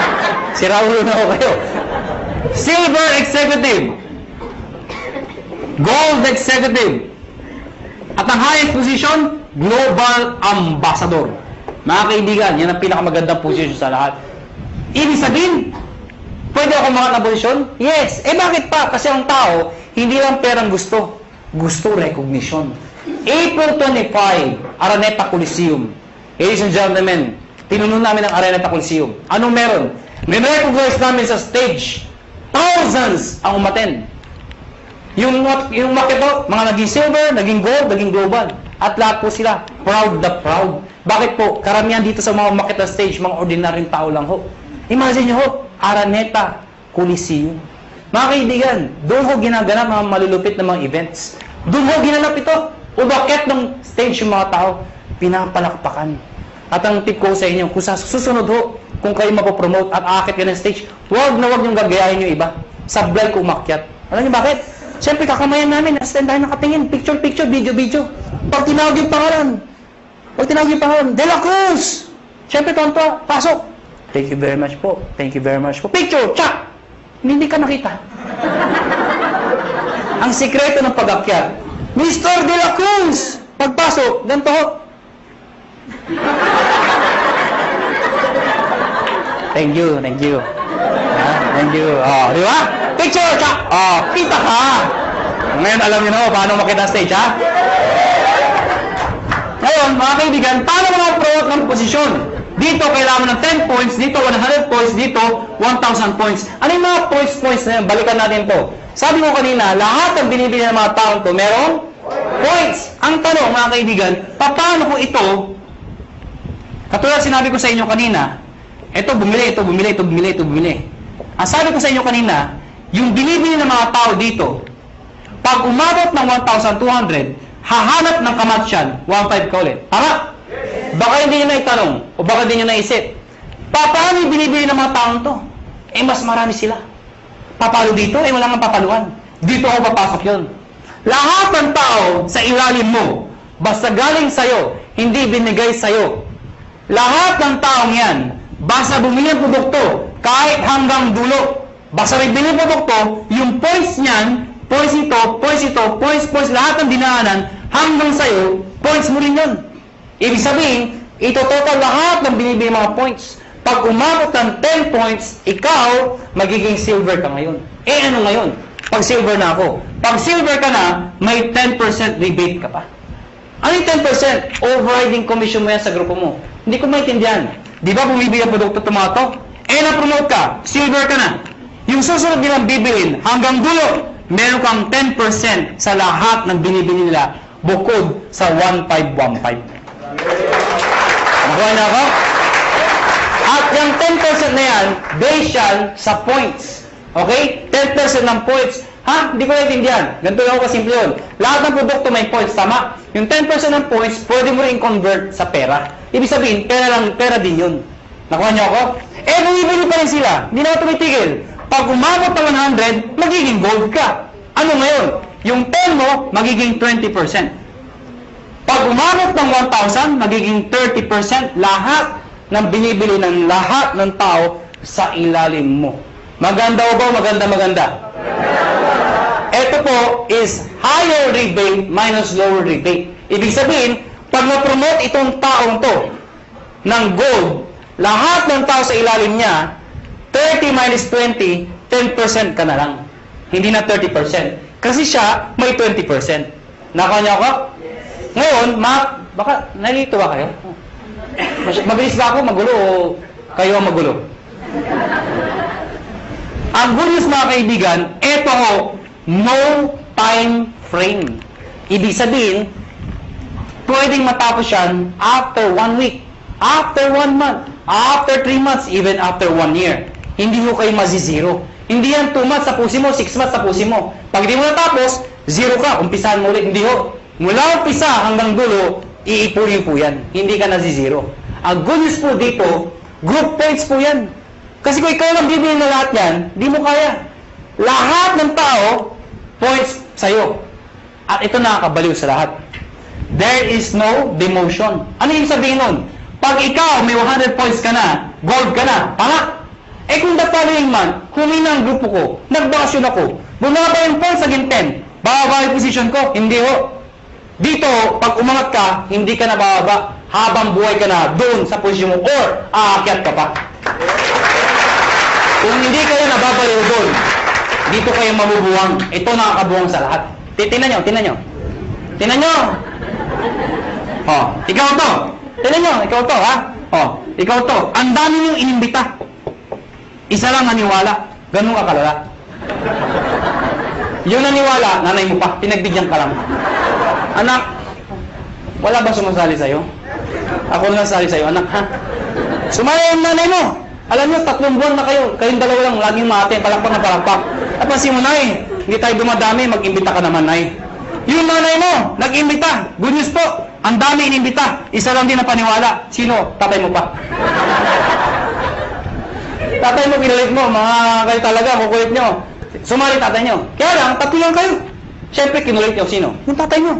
S1: Siraulo na ho kayo. Silver Executive. Gold Executive. At ang highest position, Global Ambassador. Mga kaibigan, yan ang pinakamagandang position sa lahat. Ibig sabihin, pwede ako umangat na posisyon? Yes. Bakit pa? Kasi ang tao, hindi lang perang gusto. Gusto recognition. April 25, Araneta Coliseum. Ladies and gentlemen, tinunan namin ang Araneta Coliseum. Anong meron? Nire-recognize namin sa stage. Thousands ang umaten. Yung market po, mga naging silver, naging gold, naging global. At lahat po sila, proud na proud. Bakit po? Karamihan dito sa mga market na stage, mga ordinaryong tao lang ho. Imagine nyo ho, Araneta Coliseum. Mga kaibigan, doon ho ginaganap mga malulupit na mga events. Doon ho ginanap ito. Ubaket ng stage yung mga tao, pinapalakpakan. At ang tip ko sa inyo, kung sa susunod ho, kung kayo mapopromote at aakit ka ng stage, huwag na huwag niyong gagayahin yung iba. Sablay ko umakyat. Alam niyo bakit? Siyempre, kakamayan namin, stand tayo nakatingin, picture, video. Pag tinawag yung pangalan, De La Cruz! Siyempre, tonto, pasok. Thank you very much po. Picture, tsak! Hindi ka nakita. Ang sikreto ng pag-akyat, Mr. De La Cruz! Pagpasok, ganito ho. Thank you. Thank you. Oh, di ba? Picture, tsak! Oh, kita ka! Ngayon, alam niyo na paano makita stage, ha? Ngayon, mga kaibigan, paano mag-promote ng posisyon? Dito, kailangan mo ng 10 points. Dito, 100 points. Dito, 1,000 points. Ano yung mga points na yun? Balikan natin to. Sabi ko kanina, lahat ng binibili ng mga taon to, merong points. Ang tanong, mga kaibigan, paano ko ito, katulad sinabi ko sa inyo kanina, ito bumili. Ang sabi ko sa inyo kanina, yung binibili ng mga tao dito, pag umabot ng 1,200, hahanap ng kamatsyan, 1,500 ka ulit. Tama? Baka hindi nyo na itanong, o baka hindi nyo naisip. Paano binibili ng mga taong to? Mas marami sila. Papalo dito? Wala nga papaluan. Dito ako papasok yun. Lahat ng tao sa ilalim mo, basta galing sa'yo, hindi binigay sa'yo. Lahat ng taong yan, basta bumili ng produkto, kahit hanggang dulo, basta may bili ng produkto, yung points niyan, points ito, lahat ng dinaanan, hanggang sa'yo, Points mo rin yun. Ibig sabihin, ito total lahat ng binibigay mga points. Pag umabot ng 10 points, ikaw, magiging silver ka ngayon. Eh ano ngayon? Pag silver na ako. Pag silver ka na, may 10% rebate ka pa. Ano yung 10%? Overriding commission mo yan sa grupo mo. Hindi ko maintindihan. Di ba bumibili ang produkto tomato? Eh na-promote ka, silver ka na. Yung susunod nilang bibilin, hanggang dulo, meron kang 10% sa lahat ng binibili nila bukod sa 1515. Nakuha na ako? At yung 10% na yan, based yan sa points. Okay? 10% ng points. Ha? Hindi ko naintindihan. Ganito lang ako kasimple yun. Lahat ng produkto may points, tama? Yung 10% ng points, pwede mo rin convert sa pera. Ibig sabihin, pera din yun. Nakuha niyo ako? Eh, bumibili pa rin sila. Hindi na tumitigil. Pag umabot ng 100, magiging gold ka. Ano ngayon? Yung 10 mo, magiging 20%. Pag umabot ng 1,000, magiging 30% lahat ng binibili ng lahat ng tao sa ilalim mo. Maganda o ba? Maganda. Ito po is higher rebate minus lower rebate. Ibig sabihin, pag na-promote itong taong to ng gold, lahat ng tao sa ilalim niya, 30 minus 20, 10% ka na lang. Hindi na 30%. Kasi siya, may 20%. Nakuha niyo ako? Ngayon, baka nalito ba kayo? Mabilis ba ako magulo o kayo ang magulo? Ang good news mga kaibigan, ito ho, no time frame. Ibig sabihin, pwedeng matapos yan after 1 week, after 1 month, after 3 months, even after 1 year. Hindi ho kayo mazizero. Hindi yan 2 months tapusin mo, 6 months tapusin mo. Pag di mo natapos, 0 ka, umpisahan mo ulit. Hindi ho. Mula umpisa hanggang dulo, iipunin po yan. Hindi ka nazizero. Ang good news po dito, group points po yan. Kasi kung ikaw lang bibili na lahat yan, di mo kaya. Lahat ng tao, points sa'yo. At ito nakakabaliw sa lahat. There is no demotion. Ano yung sabihin nun? Pag ikaw may 100 points ka na, gold ka na, tama? Eh kung the following month, humina ang grupo ko, nagbakasyon ako, bumaba yung points naging 10, bababa yung position ko, hindi ho. Dito, pag umangat ka, hindi ka na bababa, habang buhay ka na doon sa posisyon mo, or aakyat ka pa. Kung hindi kayo nababaliw doon, dito kayo mabubuwang. Ito nakakabuwang sa lahat. Tingnan nyo. Tingnan nyo. Oh, ikaw to. Tingnan nyo, ikaw to, ha? Oh, ikaw to. Ang dami nyo inimbita. Isa lang naniwala. Ganun ka kalala. Yung naniwala, nanay mo pa. Pinagbigyan ka lang. Anak, wala ba sumasali sa'yo? Ako lang sali sa'yo, anak, ha? Sumali yung nanay mo. Alam nyo, 3 buwan na kayo. Kayong dalawa lang, laging mati, palakpak na palakpak. Napansin mo, nay, hindi tayo dumadami, mag-imbita ka naman, nay. Yung nanay mo, nag-imbita. Good news po, ang dami inimbita. Isa lang din na paniwala. Sino? Tatay mo pa. Tatay mo, pinalit mo. Mga kayo talaga, kukulit nyo. Sumali tatay nyo. Kaya lang, 3 lang kayo. Siyempre, kinulit nyo. Sino? Yung tatay nyo.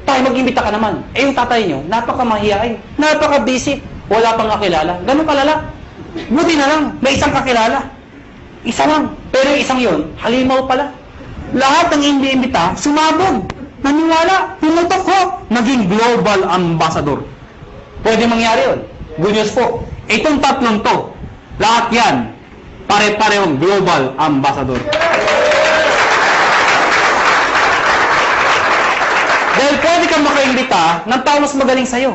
S1: Tayo, mag-imbita ka naman. Eh, yung tatay nyo, napaka-mahiyain. Napaka-busy. Wala pang kakilala. Ganun kalala. Buti na lang, may isang kakilala. Isa lang. Pero yung isang yun, halimaw pala. Lahat ng imbita, sumabog. Naniwala. Pumutok ko. Naging global ambassador. Pwede mangyari yun. Good news po. Itong 3 to, lahat yan, pare-parehong global ambassador. Dahil pwede kang makaimbita ng tao mas magaling sa'yo.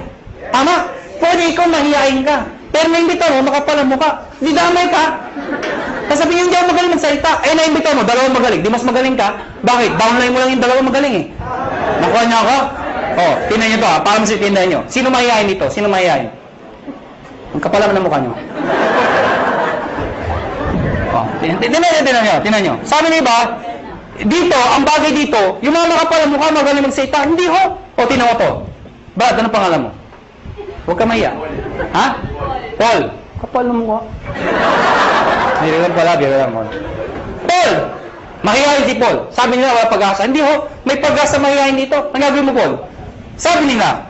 S1: Tama? Pwede ikaw mahihain ka. Pero naimbita mo, makapalang mukha. Di damay ka. Sasabihin hindi ako magaling magsalita. Eh, naimbita mo, 2 magaling. Di mas magaling ka. Bakit? Downline mo lang yung 2 magaling eh. Nakuha niyo ako? Oh, tingnan niyo to ha. Para masitindahan niyo. Sino mahihain dito? Sino mahihain? Ang kapal naman ng mukha niyo. Oh, tingnan niyo. Sabi niyo ba, dito, ang bagay dito, yung mga makapal ang mukha magaling magsalita. Hindi ho. O, tingnan mo to. Brad, anong pangalan mo? Huwag ka mahiya. Ha? Paul. Kapal ng mukha. Biro lang mo. Paul! Mahihayin si Paul. Sabi nila, wala pag-asa. Hindi ho, may pag-asa mahihayin dito. Ang gagawin mo, Paul? Sabi nila,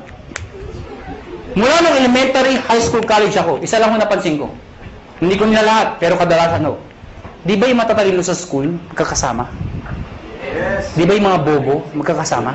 S1: mula nung elementary, high school, college ako, isa lang ho napansin ko. Hindi ko nila lahat, pero kadalasan ho. Di ba yung matatalino sa school, magkakasama? Yes. Di ba yung mga bobo, magkakasama?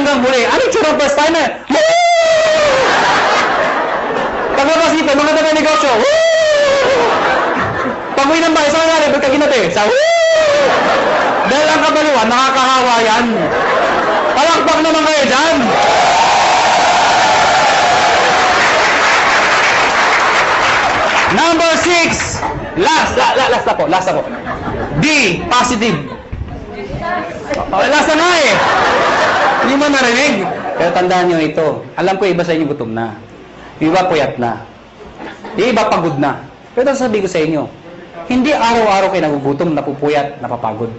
S1: hanggang huli. Ano yung tsura first timer? Paglabas dito, mga taga-negosyo. Pag-uwi ng bahay, saan nangyari? Ba't ka ginati? Sa dahil ang kabaliwan, nakakahawa yan. Palakpak naman kayo dyan. Number 6. Last ako. D, positive. Last na nga eh. Hindi mo narinig. Pero tandaan nyo ito. Alam ko iba sa inyo gutom na. Iba puyat na. Iba pagod na. Pero sabi ko sa inyo, hindi araw-araw kayo nagugutom, napupuyat, napapagod.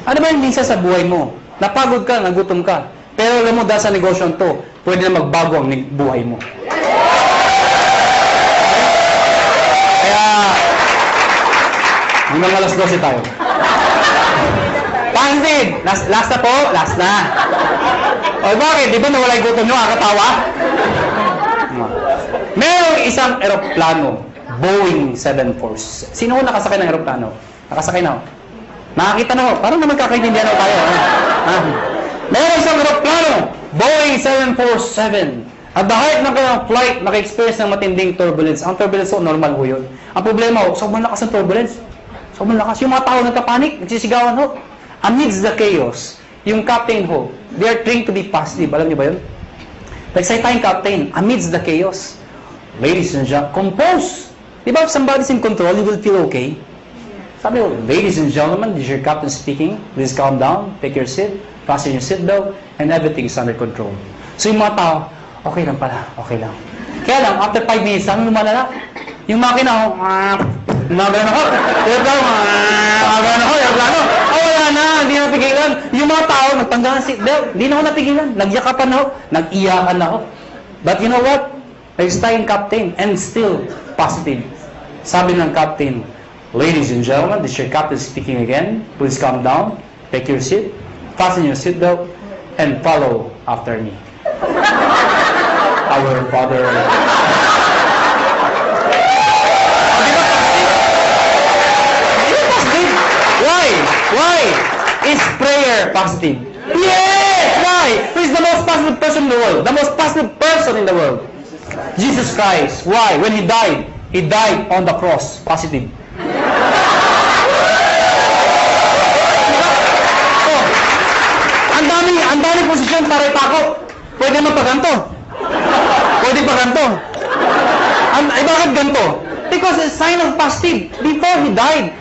S1: Ano ba yung minsan sa buhay mo? Napagod ka, nagutom ka. Pero alam mo, dahil sa negosyon to, pwede na magbago ang buhay mo. Kaya, hanggang alas 12 tayo. Pansin! Last na po? Last na. O bakit? Di ba nawala yung gutom nyo? Kakatawa? Merong isang eroplano, Boeing 747. Sino ko nakasakay ng eroplano? Nakasakay na ako. Nakakita na ako. Parang naman kakaintindihan ako tayo. Merong isang eroplano, Boeing 747. At the height ng kanyang flight, naka-experience ng matinding turbulence. Ang turbulence ko, normal ho yun. Ang problema ho, sobrang lakas ng turbulence. Sobrang lakas. Yung mga tao nagka-panic, nagsisigawan ho. Amidst the chaos, yung captain ho, they are trained to be positive. Alam niyo ba yun? Nagsay tayong captain, amidst the chaos. Ladies and gentlemen, compose. Di ba if somebody's in control, you will feel okay? Sabi ko, ladies and gentlemen, this is your captain speaking. Please calm down, take your seat, fasten your seatbelt, and everything is under control. So yung mga tao, okay lang pala, okay lang. Kaya lang, after 5 minutes, ano lumalala? Yung makina, gumagano ako, wala na, hindi na napigilan. Yung mga tao, nagtanggal ng seatbelt, hindi na ako napigilan. Nagyakapan ako, nag-iyakan ako. But you know what? Next time, captain, and still positive. Sabi ng captain, ladies and gentlemen, this is your captain speaking again. Please calm down, take your seat, fasten your seatbelt, and follow after me. Our Father. Why? Is prayer positive? Yes! Why? Who is the most positive person in the world? The most positive person in the world. Jesus Christ. Why? When He died on the cross. Positive. Oh, ang dami posisyon para ipako. Pwede mo pa ganito. Pwede pa ganito. Bakit ganito? Because it's a sign of positive. Before He died,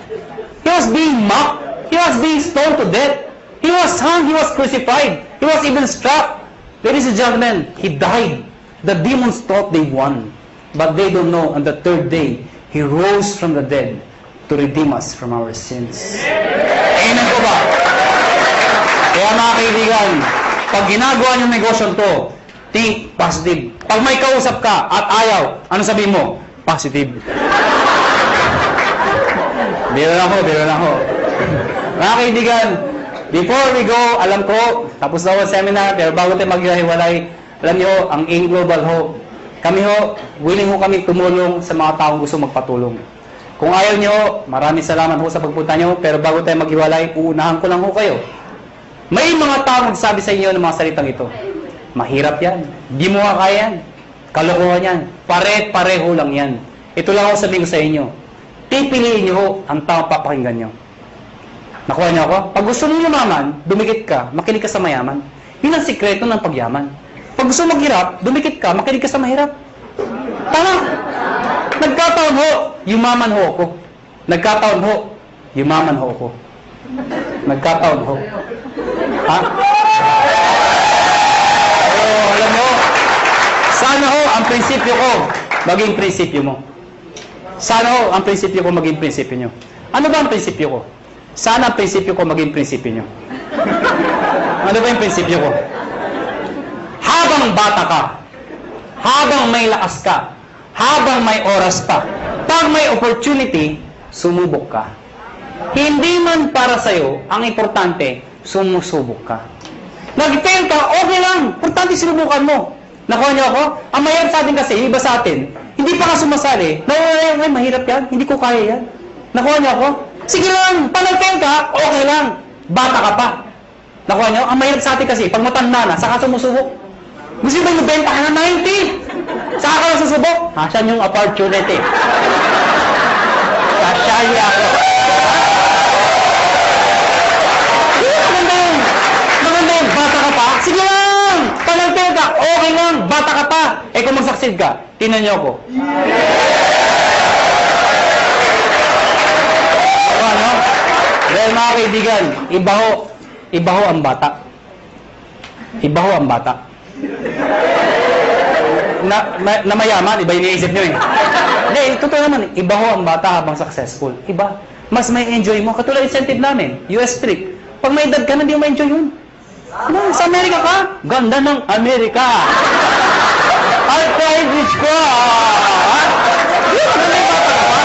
S1: He was being mocked. He was being stoned to death. He was hung. He was crucified. He was even struck. Ladies and gentlemen, He died. The demons thought they won. But they don't know, on the third day, He rose from the dead to redeem us from our sins. Amen ko ba? Kaya mga kaibigan, pag ginagawa niyong negosyo to, think positive. Pag may kausap ka at ayaw, ano sabihin mo? Positive. Biro na ako. Mga kaibigan, before we go, alam ko, tapos na ako seminar, pero bago tayo maghiwalay, alam niyo, ang AIM Global ho, kami ho, willing ho kami tumulong sa mga taong gusto magpatulong. Kung ayaw niyo, maraming salamat ho sa pagpunta niyo, pero bago tayo maghiwalay, uunahan ko lang ho kayo. May mga taong magsabi sa inyo ng mga salitang ito. Mahirap yan. Di mo kaya yan. Kalokohan yan. Pare-pareho lang yan. Ito lang ako sabihin ko sa inyo. Pipiliin niyo ho ang taong papakinggan niyo. Nakuha niyo ako? Pag gusto mo yumaman, dumikit ka, makinig ka sa mayaman. Yun ang sikreto ng pagyaman. Pag gusto maghirap, dumikit ka, makinig ka sa mahirap. Tama. Nagkataon ho, yumaman ho ako. Nagkataon ho, yumaman ho ako. Nagkataon ho. Ha? Oh, alam mo, sana ho ang prinsipyo ko maging prinsipyo mo. Sana ho ang prinsipyo ko maging prinsipyo nyo. Ano ba ang prinsipyo ko? Sana ang prinsipyo ko maging prinsipyo nyo. Ano ba yung prinsipyo ko? Habang bata ka, habang may lakas ka, habang may oras pa, pag may opportunity, sumubok ka. Hindi man para sa'yo, ang importante, sumusubok ka. Nag-fail ka, okay lang. Importante sinubukan mo. Nakuha niyo ako? Ang mahirap sa atin kasi, iba sa atin, hindi pa ka sumasali. Ay, mahirap yan. Hindi ko kaya yan. Nakuha niyo ako? Sige lang. Pag nag-fail ka, okay lang. Bata ka pa. Nakuha nyo? Ang mahirap sa atin kasi, pag matanda na, saka sumusubok. Gusto ba yung benta ka na 90? Saka ka na susubok? Asan yung opportunity? Sasyali ako. Maganda yun. Bata ka pa? Sige lang! Panagpil ka, okay lang. Bata ka pa. Eh kung mag-succeed ka, tinan nyo ako. Ano? Dahil mga kaibigan, ibaho ang bata. Ibaho ang bata. Na mayaman, iba yung iniisip nyo eh. Hindi, totoo naman, ibaho ang bata habang successful. Iba. Mas may enjoy mo. Katulad incentive namin, US trip. Pag may edad ka na, hindi mo ma-enjoy yun. Ano, sa Amerika ka? Ganda ng Amerika. Ay, private ko. Hindi, maganda yung bata ka pa.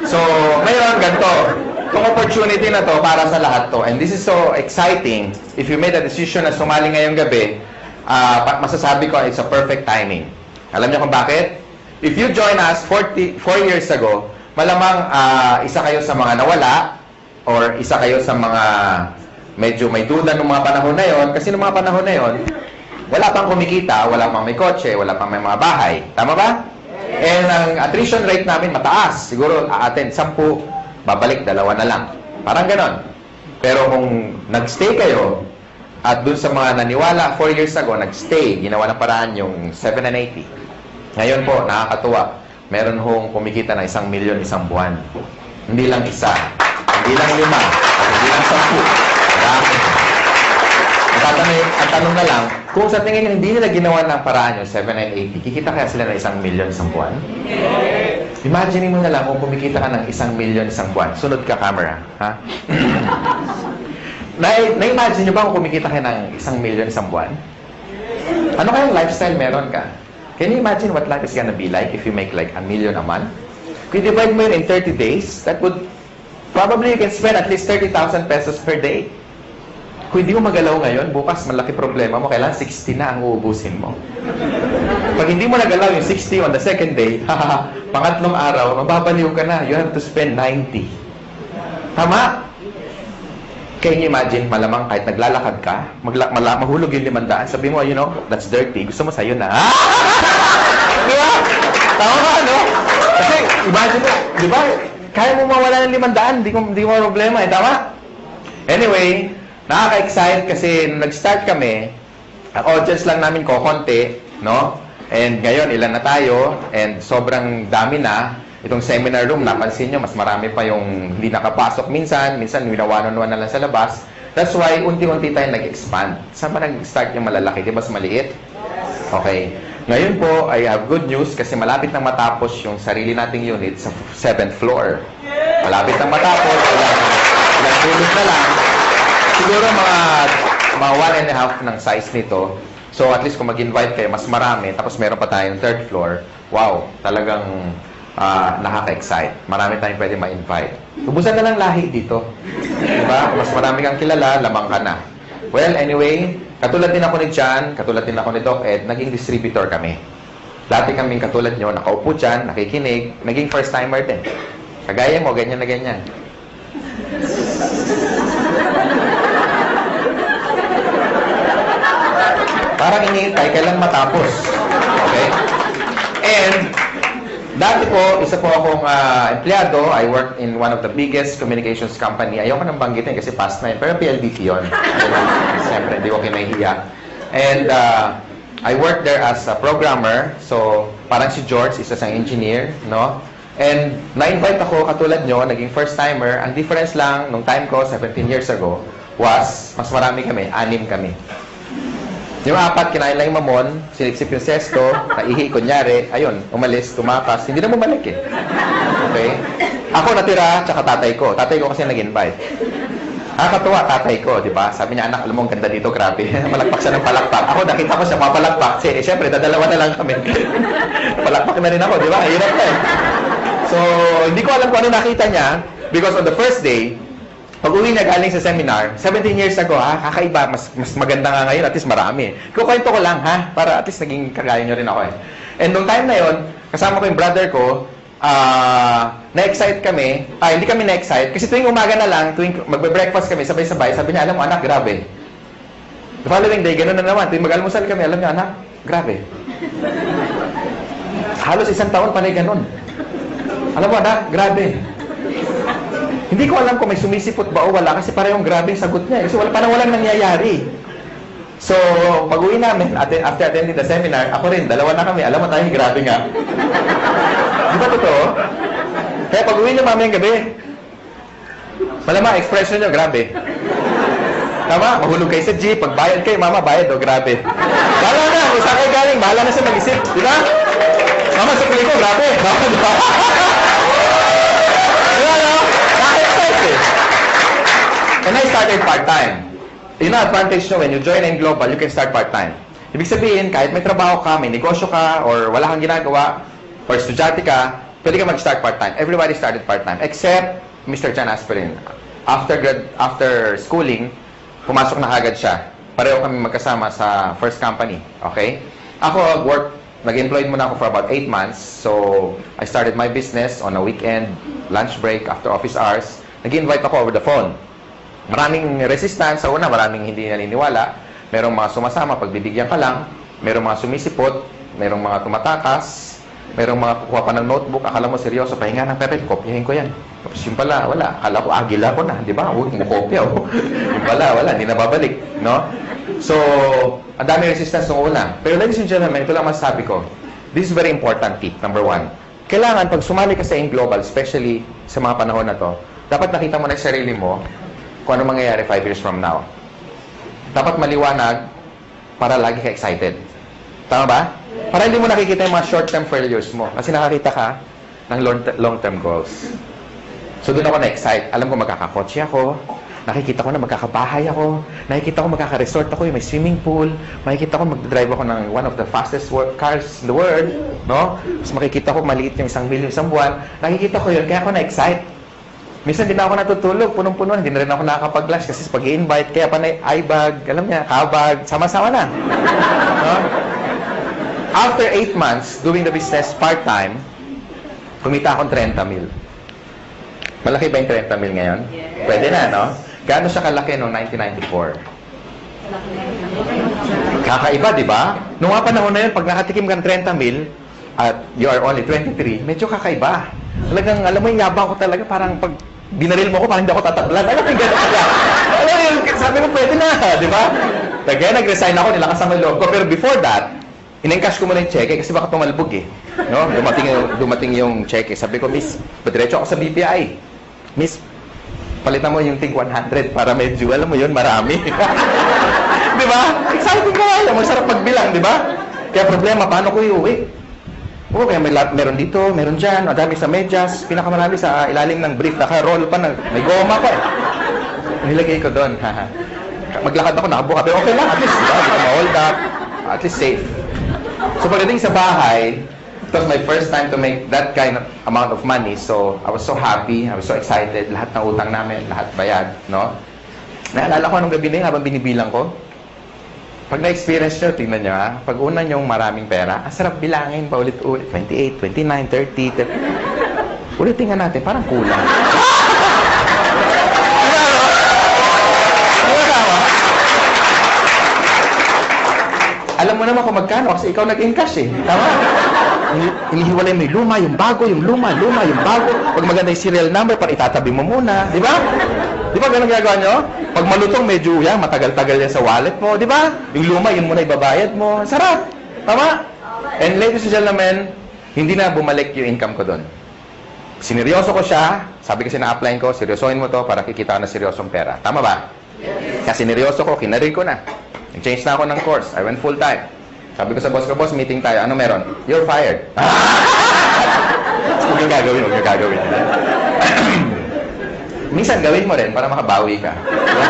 S2: So, ngayon, ganito. Itong opportunity na to para sa lahat to. And this is so exciting. If you made a decision na sumali ngayong gabi, masasabi ko it's a perfect timing. Alam niyo kung bakit? If you join us 4 years ago, malamang isa kayo sa mga nawala or isa kayo sa mga medyo may duda ng mga panahon na yon. Kasi ng mga panahon na yon, wala pang kumikita, wala pang may kotse, wala pang may mga bahay. Tama ba? And ang attrition rate namin mataas. Siguro attend 10, babalik 2 na lang. Parang ganon. Pero kung nagstay kayo, at dun sa mga naniwala 4 years ago, nagstay, ginawa ng paraan yung 7 and 80. Ngayon po, nakakatuwa. Meron hong kumikita na 1 milyon isang buwan. Hindi lang isa, hindi lang 5, hindi lang 10. Marami. Ang tanong na lang, kung sa tingin nyo hindi nila ginawa ng paraan yung 7 and 80, kikita kaya sila ng 1 milyon isang buwan? Imagine mo na lang kung kumikita ka ng 1 milyon isang buwan. Sunod ka, camera. Ha? Na-imagine nyo ba kung kumikita ka ng 1 milyon isang buwan? Ano kayang lifestyle meron ka? Can you imagine what life is gonna be like if you make like 1 million a month? Kung divide mo yun in 30 days, that would probably you can spend at least 30,000 pesos per day. Kung hindi mo magalaw ngayon, bukas malaki problema mo, kailangan 60 na ang uubusin mo. Pag hindi mo nagalaw yung 60 on the second day, pangatlong araw, mababaliw ka na. You have to spend 90. Tama? Can you imagine, malamang kahit naglalakad ka, mahulog yung 500, sabi mo, you know, that's dirty. Gusto mo sa'yo na. Di ba? Tama ba, no? Kasi, imagine mo, di ba? Kaya mo mawala ng 500, di mo problema eh. Tama? Anyway, nakaka-excite kasi nung nag-start kami, ang audience lang namin kokonti, no? And ngayon, ilan na tayo, and sobrang dami na. Itong seminar room, napansin nyo, mas marami pa yung hindi nakapasok minsan winawanon-wan na lang sa labas. That's why, unti-unti tayo nag-expand. Saan ba nag-start yung malalaki? Di ba mas maliit? Okay. Ngayon po, I have good news kasi malapit nang matapos yung sarili nating unit sa 7th floor. Malapit nang matapos, ilang tulog na lang. Siguro mga 1.5 ng size nito. So at least kung mag-invite kayo, mas marami. Tapos meron pa tayong 3rd floor. Wow, talagang nakaka-excite. Marami tayong pwede ma-invite. Ubusan na lang lahi dito. Diba? Mas marami kang kilala, lamang ka na. Well, anyway, katulad din ako ni John, katulad din ako ni Doc Ed, naging distributor kami. Dati kaming katulad nyo, nakaupo dyan, nakikinig, naging first-timer din. Kagaya mo, ganyan na ganyan. Parang iniintay, kailan matapos. Okay? And, dati po, isa po akong empleyado. I worked in one of the biggest communications company. Ayoko nang banggitin kasi past na yun. Pero PLDT yun. Siyempre, hindi ko kinahiya. And, I worked there as a programmer. So, parang si George, isa sang engineer, no? And, na-invite ako, katulad nyo, naging first-timer. Ang difference lang, nung time ko, 17 years ago, was, mas marami kami, 6 kami. Yung 4, kinain lang yung mamon, siniksip yung sesto, naihi, kunyari, ayun, umalis, tumakas, hindi na bumalik eh. Okay? Ako natira, tsaka tatay ko. Tatay ko kasi nag-invite. Nakakatuwa, tatay ko, di ba? Sabi niya, anak, alam mo, ang ganda dito, grabe. Palakpak siya ng palakpak. Ako, nakita ko siya papalakpak. Siyempre, dadalawa na lang kami. Palakpak na rin ako, di ba? Hirap na eh. So, hindi ko alam kung ano nakita niya because on the first day, pag-uwi niya galing sa seminar, 17 years ago, kakaiba, mas maganda nga ngayon, at least marami. Kukwento ko lang, para at least naging kagaya niyo rin ako eh. And nung time na yon, kasama ko yung brother ko, na-excite kami, hindi kami na-excite, kasi tuwing umaga na lang, tuwing magbe-breakfast kami, sabay-sabay, sabi niya, alam mo anak, grabe. The following day, gano'n na naman, tuwing mag-almusal kami, alam niya, anak, grabe. Halos isang taon panay gano'n. Alam mo anak, grabe. Hindi ko alam kung may sumisipot ba o wala, kasi parehong grabeng sagot niya, kasi parang walang nangyayari. So, pag-uwi namin, after attending the seminar, ako rin, dalawa na kami, alam mo tayo, grabe nga. Di ba totoo? Kaya pag-uwi niyo mamayang gabi, malamang expression niyo, grabe. Tama? Mahulog kayo sa jeep, pagbayad kayo, mama, bayad, grabe. Bahala na, kung saan kayo galing, bahala na siya mag-isip. Di ba? Mama, sukli ko, grabe. Di ba? Di ba, no? Naka-excite eh. And I started part-time. Yun ang advantage nyo, when you join in Global, you can start part-time. Ibig sabihin, kahit may trabaho ka, may negosyo ka, or wala kang ginagawa, or estudyante ka, pwede ka mag-start part-time. Everybody started part-time, except Mr. John Aspirin. After schooling, pumasok na agad siya. Pareho kami magkasama sa first company. Okay? Ako, nag-employed muna ako for about 8 months. So, I started my business on a weekend, lunch break, after office hours. Nag-invite ako over the phone. Maraming resistance. Sa una, maraming hindi naniniwala. Merong mga sumasama, pagbibigyan ka lang. Merong mga sumisipot. Merong mga tumatakas. Merong mga kukuha pa ng notebook. Akala mo seryoso, pahinga ng papel, kopyahin ko yan. Tapos yung pala, wala. Akala ko, agila ko na. Di ba? Huwag mo kopya. Yung pala, wala. Hindi na babalik. No? So, ang dami resistance nung una. Pero ladies and gentlemen, ito lang masasabi ko. This is very important tip. Number 1. Kailangan, pag sumali ka sa In Global, especially sa mga panahon na to, dapat nakita mo na sa sarili mo kung ano mangyayari 5 years from now. Dapat maliwanag para lagi ka excited. Tama ba? Para hindi mo nakikita yung mga short-term failures mo. Kasi nakakita ka ng long-term goals. So, doon ako na-excite. Alam ko magkakakotse ako. Nakikita ko na magkakabahay ako. Nakikita ko magkaka-resort ako. May swimming pool. Makikita ko mag-drive ako ng one of the fastest cars in the world. No? Tapos makikita ko maliit yung 1 million isang buwan. Nakikita ko yun. Kaya ako na-excite. Minsan din ako natutulog, punong-puno, hindi na rin ako nakakapag-lunch kasi pag i-invite, kaya pa na eye-bag, alam niya, kabag, sama-sama na. No? After 8 months, doing the business part-time, kumita akong 30 mil. Malaki ba yung 30 mil ngayon? Yes. Pwede na, no? Gaano siya kalaki noong 1994? Kakaiba, di ba? Noong nga panahon na yun, pag nakatikim ka ng 30 mil, at you are only 23, medyo kakaiba. Talagang, alam mo yung yabang ko talaga, parang pag binaril mo ko, parang hindi ako tatablan. Alam mo yung gano'n kaya. Alam mo yung, sabi mo, pwede na, di ba? Kaya nag-resign ako, nilakas ang loob ko. Pero before that, in-encash ko muna yung cheque kasi baka tumalbog eh. No? Dumating yung cheque. Sabi ko, Miss, padiretso ako sa BPI. Miss, palitan mo yung tig 100 para medyo, alam mo yun, marami. Di ba? Exciting ka, alam mo, sarap magbilang, di ba? Kaya problema, paano ko iuwi? Oo, kaya meron dito, meron dyan, madami sa medyas, pinakamarami sa ilalim ng brief, naka-roll pa, may goma pa eh. Nilagay ko doon, maglakad ako, nakabuka, pero okay lang, at least, diba? Hindi ka ma-hold up, at least safe. So pagdating sa bahay, it was my first time to make that kind of amount of money, so I was so happy, I was so excited, lahat ng utang namin, lahat bayad, no? Naalala ko nung gabi na yun, habang binibilang ko, pag na-experience nyo, tingnan nyo ha, pag una nyong maraming pera, ang sarap bilangin pa ulit-ulit. 28, 29, 30. Ulitin nga natin, parang kulang. Alam mo naman kung magkano kasi ikaw nag-encash eh. Tama? Inihiwalay mo yung luma, yung bago, yung luma, yung bago. Pag maganda yung serial number, para itatabi mo muna. Di ba? Di ba ganun ginagawa nyo? Pag malutong, medyo yan, matagal-tagal yan sa wallet mo. Di ba? Yung luma, yun muna ibabayad mo. Sarap. Tama? And ladies and gentlemen, hindi na bumalik yung income ko doon. Sineryoso ko siya. Sabi kasi na-apply ko, seryosohin mo to para kikita ko na seryosong pera. Tama ba? Kasi sineryoso ko, kinarir ko na. Nag-change na ako ng course. I went full-time. Sabi ko sa boss ko, boss, meeting tayo. Ano meron? You're fired. Huwag yung gagawin, huwag yung gagawin. Minsan, gawin mo rin para makabawi ka. Diba?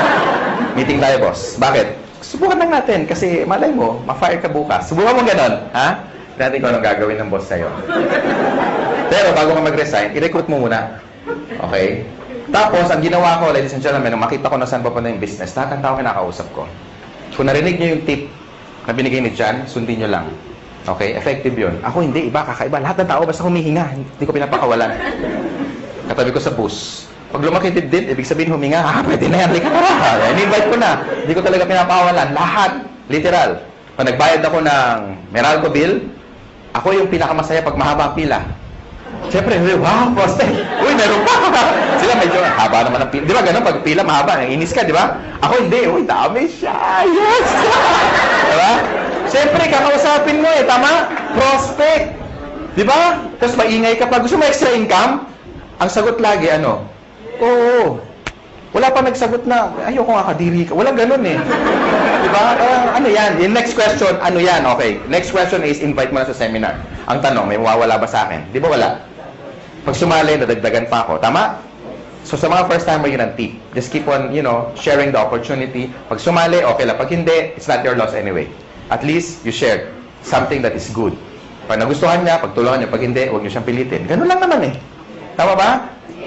S2: Meeting tayo, boss. Bakit? Subukan lang natin kasi malay mo, ma-fire ka bukas. Subukan mo ganon, ha? Natin kung anong gagawin ng boss sa'yo. Pero bago ka mag-resign, i-recruit mo muna. Okay? Tapos, ang ginawa ko, ladies and gentlemen, nung makita ko na saan papunta yung business, lahat ng tao kinakausap ko. Kung narinig nyo yung tip na binigay ni John, sundin nyo lang. Okay? Effective yun. Ako hindi, iba, kakaiba. Lahat ng tao basta humihinga. Hindi ko pinapakawalan. Katabi ko sa bus. Pag lumaki dibdib, ibig sabihin huminga, pwede na yan, lika na. In-invite ko na. Hindi ko talaga pinapakawalan. Lahat. Literal. Pag nagbayad ako ng Meralco bill, ako yung pinakamasaya pag mahaba ang pila. Siyempre, wow, prospect. Uy, meron pa. Sila medyo, haba naman ang pila. Di ba ganun, pag pila mahaba, nanginis ka, di ba? Ako hindi, uy, dami siya. Yes! Di ba? Siyempre, kakausapin mo tama? Prospect. Di ba? Tapos maingay ka pa. Gusto mo extra income? Ang sagot lagi, ano? Oo. Wala pa nagsagot na, ayoko nga kadiri ka. Walang ganun Di ba? Ano yan? Yung next question, ano yan? Okay. Next question is, invite mo na sa seminar. Ang tanong, may mawawala ba sa akin? Di ba wala? Pag sumali, nadagdagan pa ako. Tama? So sa mga first timer, yun ang tip. Just keep on, sharing the opportunity. Pag sumali, okay lang. Pag hindi, it's not your loss anyway. At least, you shared something that is good. Pag nagustuhan niya, pagtulungan niya. Pag hindi, huwag niyo siyang pilitin. Ganun lang naman Tama ba?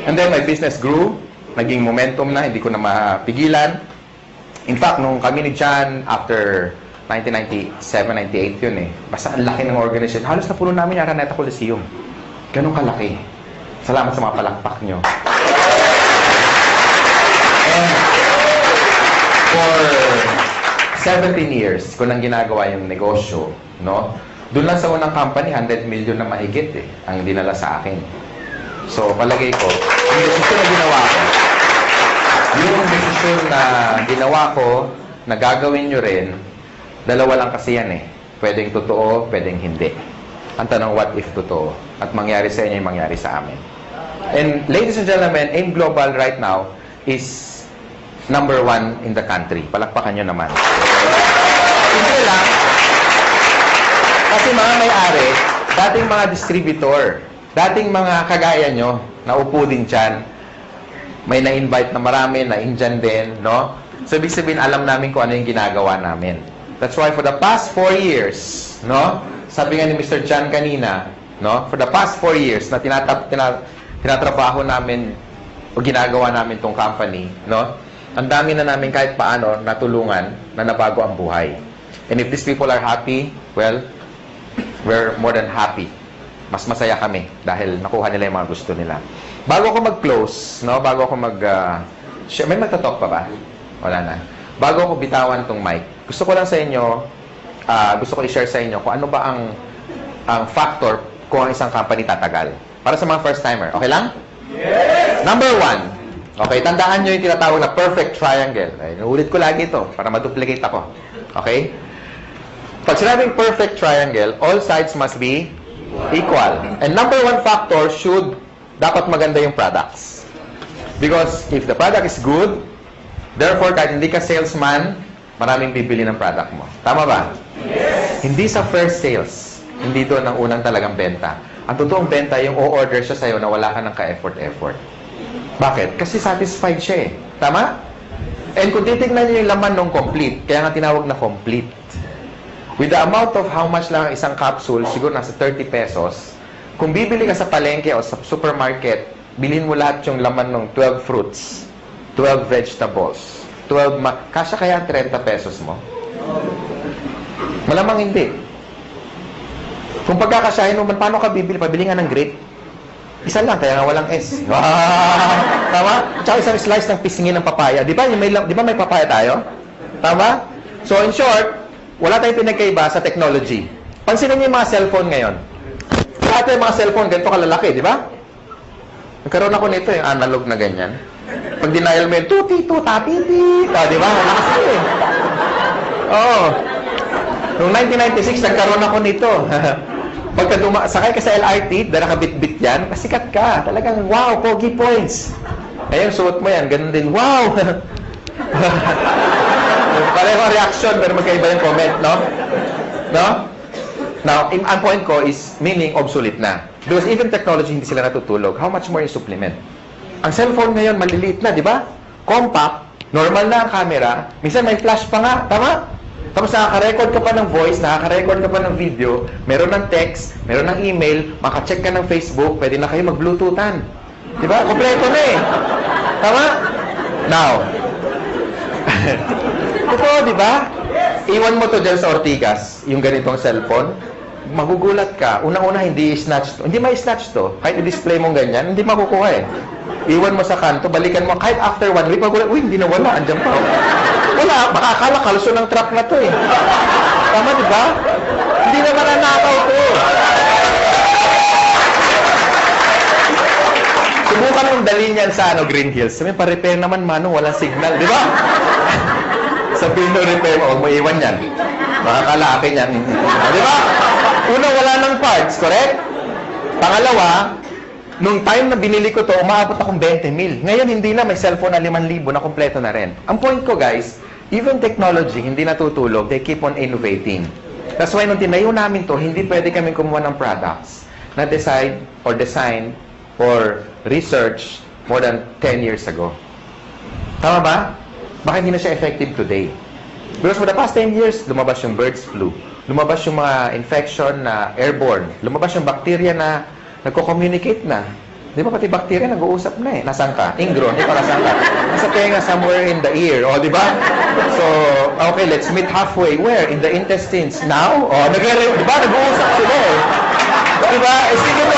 S2: And then, my business grew. Naging momentum na, hindi ko na mapigilan. In fact, nung kami ni John, after 1997, 98 yun Basta ang laki ng organization. Halos na puno namin yung Araneta Coliseum. Ganun kalaki. Salamat sa mga palakpak nyo. And for 17 years, ko nang ginagawa yung negosyo, doon lang sa unang company, 100 million na mahigit ang dinala sa akin. So, palagay ko, yung desisyon na ginawa ko, na gagawin nyo rin, dalawa lang kasi yan Pwedeng totoo, pwedeng hindi. Ang tanong, what if totoo? At mangyari sa inyo yung mangyari sa amin. And ladies and gentlemen, AIM Global right now is number 1 in the country. Palakpakan nyo naman. Hindi lang. Kasi mga may-ari, dating mga distributor, dating mga kagaya nyo, naupo din dyan, may na-invite na marami, na-Indian din, So, ibig sabihin, alam namin kung ano yung ginagawa namin. That's why for the past 4 years, sabi nga ni Mr. John kanina, for the past 4 years na tinatrabaho namin o ginagawa namin tong company, ang dami na namin kahit paano natulungan na nabago ang buhay. And if these people are happy, well, we're more than happy. Mas masaya kami dahil nakuha nila yung mga gusto nila. Bago ako mag-close, bago ako may magtatalk pa ba? Wala na. Bago ako bitawan tong mic, gusto ko lang sa inyo, gusto ko i-share sa inyo kung ano ba ang factor kung ang isang company tatagal. Para sa mga first-timer. Okay lang? Yes! Number 1. Okay, tandaan nyo yung tinatawag na perfect triangle. Inuulit ko lagi ito para ma-duplicate ako. Okay? Pag sinabing perfect triangle, all sides must be equal. And number 1 factor dapat maganda yung products. Because if the product is good, therefore, kahit hindi ka salesman, maraming bibili ng product mo. Tama ba? Yes! Hindi sa first sales. Hindi doon ang unang talagang benta. Ang totoong benta, yung o-order siya sa'yo na wala ka ng ka-effort. Bakit? Kasi satisfied siya Tama? And kung titignan niyo yung laman ng complete, kaya nga tinawag na complete. With the amount of how much lang ang isang capsule, siguro nasa 30 pesos, kung bibili ka sa palengke o sa supermarket, bilhin mo lahat yung laman ng 12 fruits, 12 vegetables, kasya kaya 30 pesos mo? Malamang hindi. Kung pagkakasyahin mo, paano ka bibili? Pabili nga ng grape. Isa lang, kaya nga walang S. Wow! Tama? Tsaka isang slice ng pisngin ng papaya. Di ba may papaya tayo? Tama? So, in short, wala tayong pinagkaiba sa technology. Pansinin niyo yung mga cellphone ngayon. Lahat yung mga cellphone, ganito kalalaki, di ba? Nagkaroon ako nito, yung analog na ganyan. Pag denial mo yun, tuti-tuta-piti. Di ba? Wala kasi Oo. Noong 1996, nagkaroon ako nito. Pagka sakay ka sa LRT, dala ka bit-bit yan, pasikat ka. Talagang, wow, pogi points. Ngayon, suot mo yan, ganun din, wow. Pareho reaction, pero magkaiba yung comment, no? Now, ang point ko is, meaning obsolete na. Because even technology, hindi sila natutulog. How much more yung supplement? Ang cellphone ngayon, maliliit na, di ba? Compact, normal na ang camera. Minsan may flash pa nga, tama? Tapos nakaka-record ka pa ng voice, nakaka-record ka pa ng video, meron ng text, meron ng email, maka-check ka ng Facebook, pwede na kayo mag-bluetoothan. Di ba? Kompleto na eh. Tama? Now, totoo, di ba? Iwan mo to dyan sa Ortigas, yung ganitong cellphone, magugulat ka. Unang-una, hindi i-snatch to. Hindi ma-snatch to. Kahit i-display mong ganyan, hindi makukuha eh. Iwan mo sa kanto, balikan mo. Kahit after 1 week, magulat, uy, hindi nawala. Andiyan pa. Wala. Makakala, kalso ng trap na to eh. Tama, di ba? Hindi naman nanakaw to. Subukan mong dalhin yan sa Green Hills. Sabi, pa-repair naman, Manong, walang signal. Di ba? Sabihin mo, repair mo, huwag mo iwan yan. Makakala akin yan. Di ba? Una, wala ng parts, correct? Pangalawa, nung time na binili ko to, umaabot akong 20 mil. Ngayon, hindi na. May cellphone na 5,000 na kompleto na rin. Ang point ko, guys, even technology, hindi natutulog. They keep on innovating. That's why nung tinayo namin to, hindi pwede kami kumuha ng products na decide or design or research more than 10 years ago. Tama ba? Bakit hindi na siya effective today? Because for the past 10 years, lumabas yung birds flu. Lumabas yung mga infection na airborne. Lumabas yung bacteria na nagko-communicate na. Di ba pati bacteria nag-uusap na eh. Nasaan ka? Ingro, hindi pa nasaan ka. Nasa tenga somewhere in the ear. O, di ba? So, okay, let's meet halfway. Where? In the intestines. Now? O, di ba? Nag-uusap sila eh. Di ba? Eh, sige mo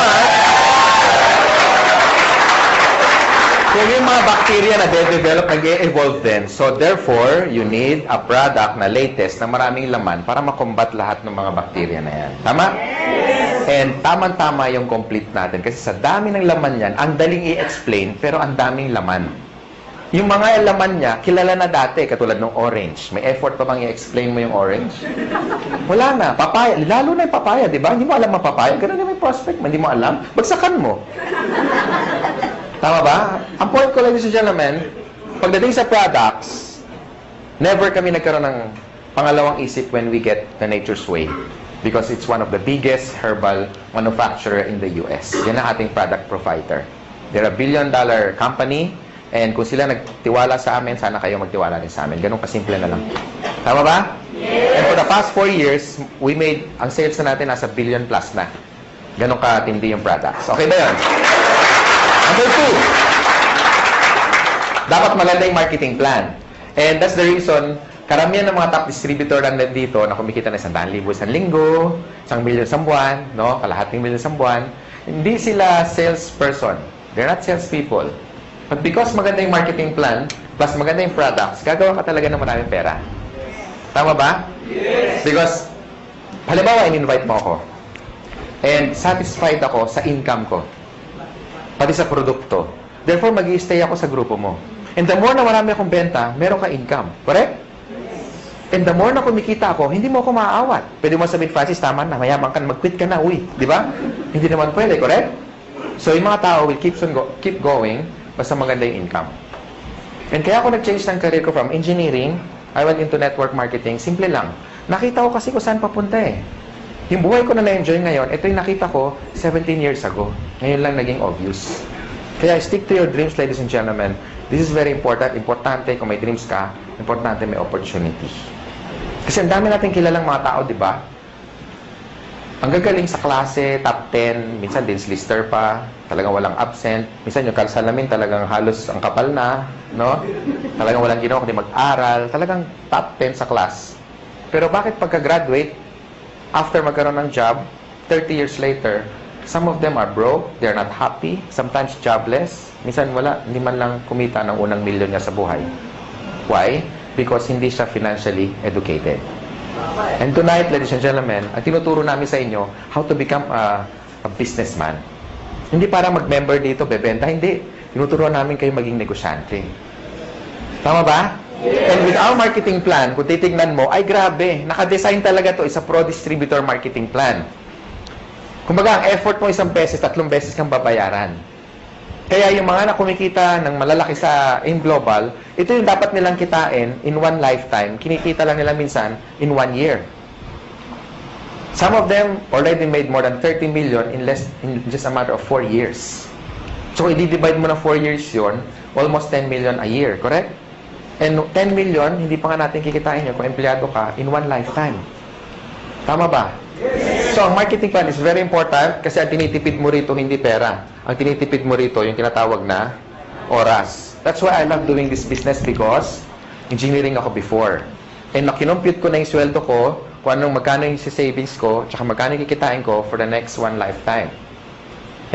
S2: Kung yung mga bacteria na de-develop, nag-e-evolve din. So, therefore, you need a product na latest na maraming laman para makombat lahat ng mga bacteria na yan. Tama? And tamang-tama yung complete natin. Kasi sa dami ng laman yan, ang daling i-explain, pero ang daming laman. Yung mga laman niya, kilala na dati, katulad ng orange. May effort pa bang i-explain mo yung orange? Wala na. Papaya. Lalo na yung papaya, di ba? Hindi mo alam ang papaya. Ganun na may prospect. Hindi mo alam. Bagsakan mo. Tama ba? Ang point ko, ladies and gentlemen, pagdating sa products, never kami nagkaroon ng pangalawang isip when we get the Nature's Way. Because it's one of the biggest herbal manufacturer in the US. Yan ang ating product provider. They're $1 billion company, and kung sila nagtiwala sa amin, sana kayo magtiwala rin sa amin. Ganun kasimple na lang. Tama ba? Yes. And for the past 4 years, we made, ang sales na natin nasa billion plus na. Ganun katindi yung products. Okay ba yun? Number 2, dapat maganda yung marketing plan. And that's the reason, karamihan ng mga top distributor lang dito na kumikita na 100,000 isang linggo, 1 million isang buwan, no? Kalahating million isang buwan, hindi sila salesperson. They're not salespeople. But because maganda yung marketing plan, plus maganda yung products, gagawa ka talaga ng maraming pera. Tama ba? Yes! Because, halimbawa, in-invite mo ako. And satisfied ako sa income ko. Pati sa produkto. Therefore, mag-i-stay ako sa grupo mo. And the more na marami akong benta, meron ka income. Correct? And the more na kumikita ako, hindi mo ako maaawat. Pwede mo sabihin, Francis, tama na, mayaman ka, mag-quit ka na, uy. Di ba? Hindi naman pwede, correct? So, yung mga tao will keep going basta maganda yung income. And kaya ako nag-change ng career ko from engineering, I went into network marketing. Simple lang. Nakita ko kasi kung saan papunta eh. Yung buhay ko na na-enjoy ngayon, ito yung nakita ko 17 years ago. Ngayon lang naging obvious. Kaya stick to your dreams, ladies and gentlemen. This is very important. Importante kung may dreams ka, importante may opportunity. Kasi ang dami natin kilalang mga tao, di ba? Ang gagaling sa klase, top 10, minsan dins lister pa, talagang walang absent. Minsan yung salamin talagang halos ang kapal na, no? Talagang walang ginawa kundi mag-aral. Talagang top 10 sa class. Pero bakit pagka-graduate, after magkaroon ng job, 30 years later, some of them are broke, they're not happy, sometimes jobless, minsan wala, hindi man lang kumita ng unang milyon niya sa buhay. Why? Because hindi siya financially educated. And tonight, ladies and gentlemen, ang tinuturo namin sa inyo, how to become a businessman. Hindi para mag-member dito, bebenta, hindi. Tinuturuan namin kayo maging negosyante. Tama ba? And with our marketing plan, kung titignan mo, ay grabe, nakadesign talaga to, isa pro-distributor marketing plan. Kumbaga, ang effort mo 1 beses, 3 beses kang babayaran. Kaya yung mga na kumikita ng malalaki in global, ito yung dapat nilang kitain in one lifetime. Kinikita lang nila minsan in 1 year. Some of them already made more than 30 million in just a matter of 4 years. So, i-divide mo na 4 years yon, almost 10 million a year, correct? And 10 million, hindi pa nga natin kikitain yun kung empleyado ka in one lifetime. Tama ba? So, ang marketing plan is very important kasi ang tinitipid mo rito hindi pera. Ang tinitipid mo rito yung tinatawag na oras. That's why I love doing this business because engineering ako before. And nakinumpute ko na yung sweldo ko, kung anong magkano yung savings ko, tsaka magkano yung kikitain ko for the next one lifetime.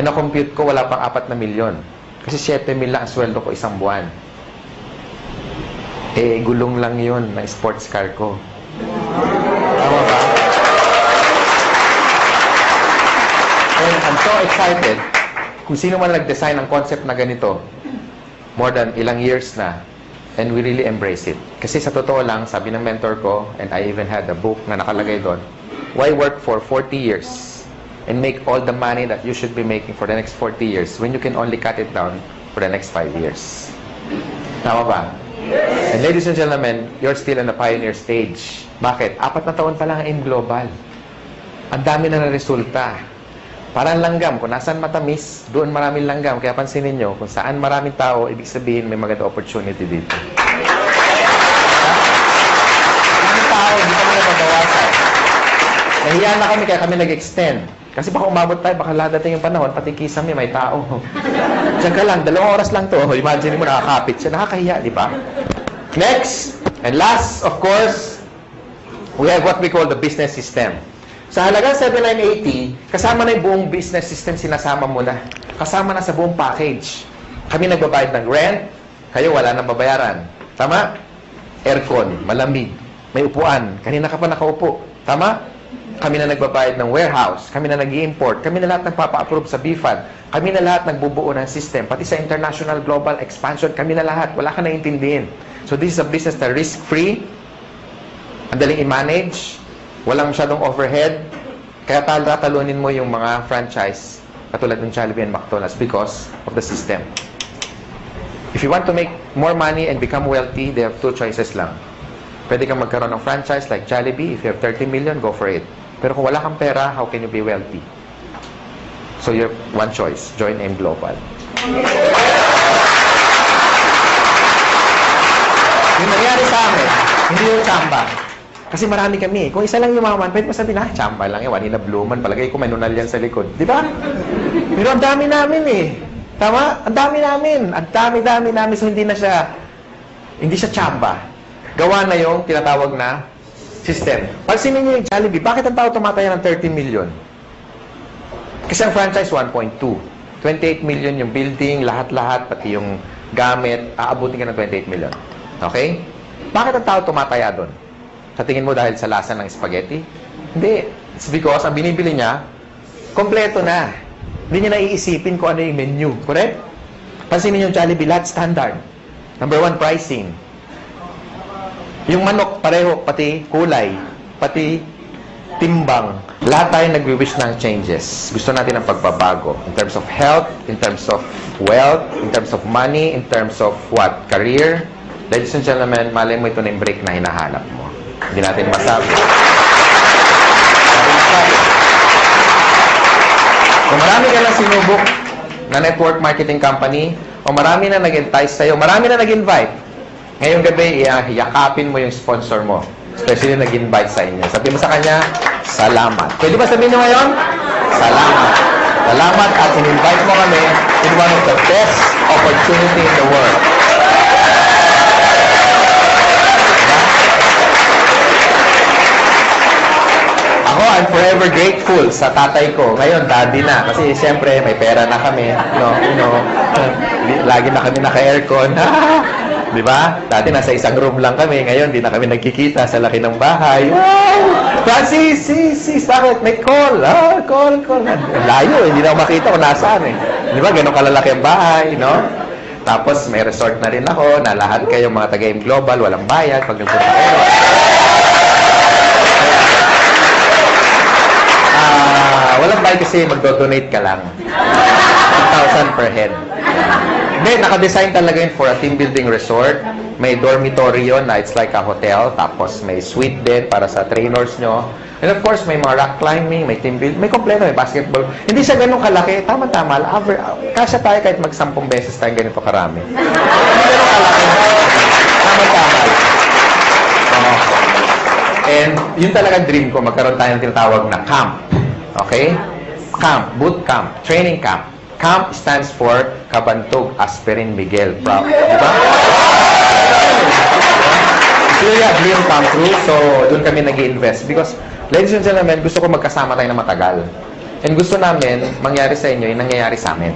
S2: And na-compute ko, wala pang 4 na milyon. Kasi 7 mil lang ang sweldo ko isang buwan. Eh, gulong lang yun na sports car ko. Tama ba? And I'm so excited. Kung sino man nag-design ng concept na ganito, more than ilang years na, and we really embrace it. Kasi sa totoo lang, sabi ng mentor ko, and I even had a book na nakalagay doon, why work for 40 years and make all the money that you should be making for the next 40 years when you can only cut it down for the next 5 years? Tama ba? And ladies and gentlemen, you're still in the pioneer stage. Bakit? 4 na taon pa lang in global. Ang dami na resulta. Parang langgam. Kung nasaan matamis, doon maraming langgam. Kaya pansinin nyo, kung saan maraming tao, ibig sabihin may maganda opportunity dito. Maraming tao, hindi kami nababawasan. Nahiya na kami, kaya kami nag-extend. Kasi baka umabot tayo, baka ladating yung panahon, pati kisame, may tao. Diyan ka lang, 2 oras lang to. Imagine mo, nakakapit siya. Nakakahiya, di ba? Next, and last, of course, we have what we call the business system. Sa halagang 7,980, kasama na yung buong business system, sinasama mo na. Kasama na sa buong package. Kami nagbabayad ng rent, kayo wala nang babayaran. Tama? Aircon, malamig, may upuan, kanina ka pa nakaupo. Tama? Kami na nagbabayad ng warehouse, kami na nag-i-import, kami na lahat nagpapa-approve sa BFAD, kami na lahat nagbubuo ng system, pati sa international global expansion, kami na lahat, wala ka naintindihin. So this is a business na risk-free, ang daling i-manage, walang masyadong overhead, kaya tatalunin mo yung mga franchise, katulad ng Jollibee and McDonald's because of the system. If you want to make more money and become wealthy, they have 2 choices lang. Pwede kang magkaroon ng franchise like Jollibee. If you have 30 million, go for it. Pero kung wala kang pera, how can you be wealthy? So you have one choice. Join AIM Global. Yung nangyari sa amin, hindi yung tsamba. Kasi marami kami. Kung isa lang yumaman, pwede mo sabihin, tsamba lang yan. Wani na bluman. Palagay ko may nunal yan sa likod. Di ba? Pero ang dami namin eh. Tama? Ang dami namin. Ang dami namin. So hindi siya tsamba. Gawa na yung tinatawag na system. Pansinin niyo yung Jollibee, bakit ang tao tumataya ng 30 million? Kasi ang franchise, 1.2. 28 million yung building, lahat-lahat, pati yung gamit, aabutin ka ng 28 million. Okay? Bakit ang tao tumataya doon? Sa tingin mo dahil sa lasa ng spaghetti? Hindi. It's because ang binibili niya, kompleto na. Hindi niya naiisipin kung ano yung menu. Correct? Pansinin niyo yung Jollibee, lahat standard. Number 1, pricing. Yung manok, pareho, pati kulay, pati timbang. Lahat tayo nagwi-wish ng changes. Gusto natin ng pagbabago. In terms of health, in terms of wealth, in terms of money, in terms of what? Career. Ladies and gentlemen, malay mo ito na yung break na hinahanap mo. Hindi natin masabi. Kung marami ka lang sinubok na network marketing company, o marami na nag-entice sa'yo, marami na nag-invite, ngayong gabi, yakapin mo yung sponsor mo. Especially nag-invite sa inyo. Sabi mo sa kanya, salamat. Pwede ba sabihin nyo ngayon? Salamat. Salamat at in-invite mo kami in one of the best opportunity in the world. Ako, I'm forever grateful sa tatay ko. Ngayon, daddy na. Kasi siyempre, may pera na kami. Lagi na kami naka-aircon. Di ba? Dati nasa isang room lang kami. Ngayon, di na kami nagkikita sa laki ng bahay. Wow! Francis, bakit? May call. Call. Layo, hindi na ako makita kung nasaan eh. Di ba? Ganun kalalaki ang bahay, no? Tapos, may resort na rin ako na lahat kayo mga taga-AIM Global, walang bayad pag nagpunta kayo. Walang bayad kasi magdo-donate ka lang. 1,000 per head. Hindi, naka-design talaga yun for a team building resort. May dormitory yun na it's like a hotel. Tapos may suite din para sa trainers nyo. And of course, may mga rock climbing, may team building, may kompleto, may basketball. Hindi siya ganun kalaki. Tama-tama. Kasya tayo kahit mag-10 beses tayo ganito karami. Hindi ganun kalaki. Tama-tama. And yun talaga dream ko. Magkaroon tayo ng tinatawag na camp. Okay? Camp. Boot camp. Training camp. CAMP stands for Kabantog Aspirin Miguel. Proud. Diba? Clearly, dream come true. So, doon kami nag-invest. Because, ladies and gentlemen, gusto ko magkasama tayo na matagal. And gusto namin, mangyari sa inyo, yung nangyayari sa amin.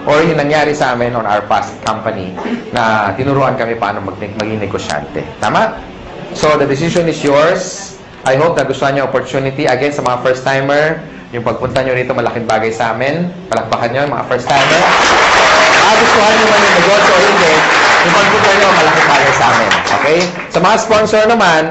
S2: Or yung nangyari sa amin on our past company na tinuruan kami paano maging negosyante. Tama? So, the decision is yours. I hope na gusto niyo opportunity. Again, sa mga first-timer, yung pagpunta nyo rito, malaking bagay sa amin. Palakpakan nyo, mga first-timer. Gustuhan nyo man yung negosyo o hindi, yung pagpunta nyo, malaking bagay sa amin. Okay? Sa mga sponsor naman,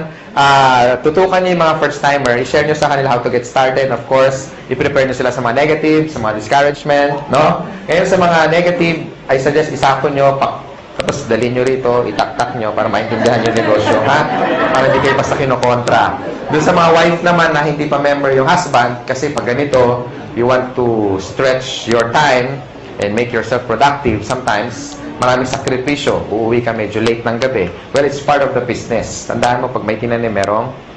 S2: tutukan nyo yung mga first-timer. I-share nyo sa kanila how to get started. Of course, i-prepare nyo sila sa mga negative, sa mga discouragement. No? Ngayon sa mga negative, I suggest isako nyo, tapos dalhin nyo rito, itaktak nyo para maintindihan yung negosyo, ha? Para hindi kayo basta kinokontra. Doon sa mga wife naman na hindi pa member yung husband, kasi pag ganito, you want to stretch your time and make yourself productive. Sometimes, maraming sakripisyo. Uuwi ka medyo late ng gabi. Well, it's part of the business. Tandaan mo, pag may tinanim, merong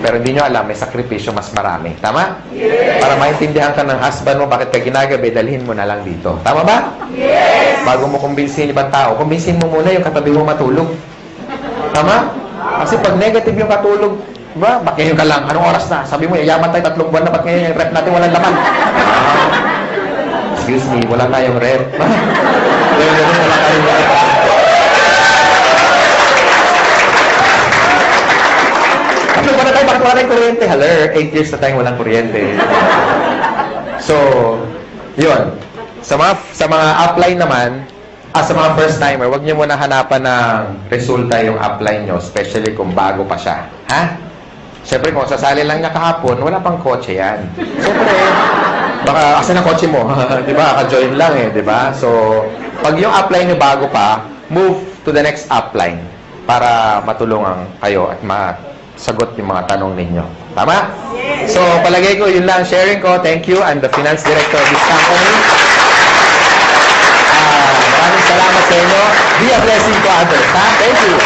S2: pero hindi nyo alam, may sakripisyo mas marami. Tama? Yes. Para maintindihan ka ng husband mo, bakit ka ginagabi, dalhin mo na lang dito. Tama ba? Yes. Bago mo kumbinsin ibang tao, kumbinsin mo muna yung katabi mo matulog. Tama? Kasi pag negative yung katulog, ba? Ba't ngayon ka lang? Anong oras na? Sabi mo, yayaman tayo 3 buwan na, ba't ngayon yung rep natin walang laman? Excuse me, wala tayong rep. Wala tayong rep. Bakit wala tayong kuryente? Haler, 8 years na tayong walang kuryente. So, yun. Sa mga upline naman, sa mga first-timer, huwag niyo muna hanapan ng resulta yung upline nyo, especially kung bago pa siya. Ha? Siyempre, kung sasali lang niya kahapon, wala pang kotse yan. Siyempre, baka, asan ang kotse mo? Di ba? Ka-join lang eh, di ba? So, pag yung upline nyo bago pa, move to the next upline para matulungan kayo at sagot yung mga tanong ninyo. Tama? Yes. So, palagay ko, yun lang sharing ko. Thank you. I'm the finance director of this company. Maraming salamat sa inyo. Be a blessing to others. Ha? Thank you.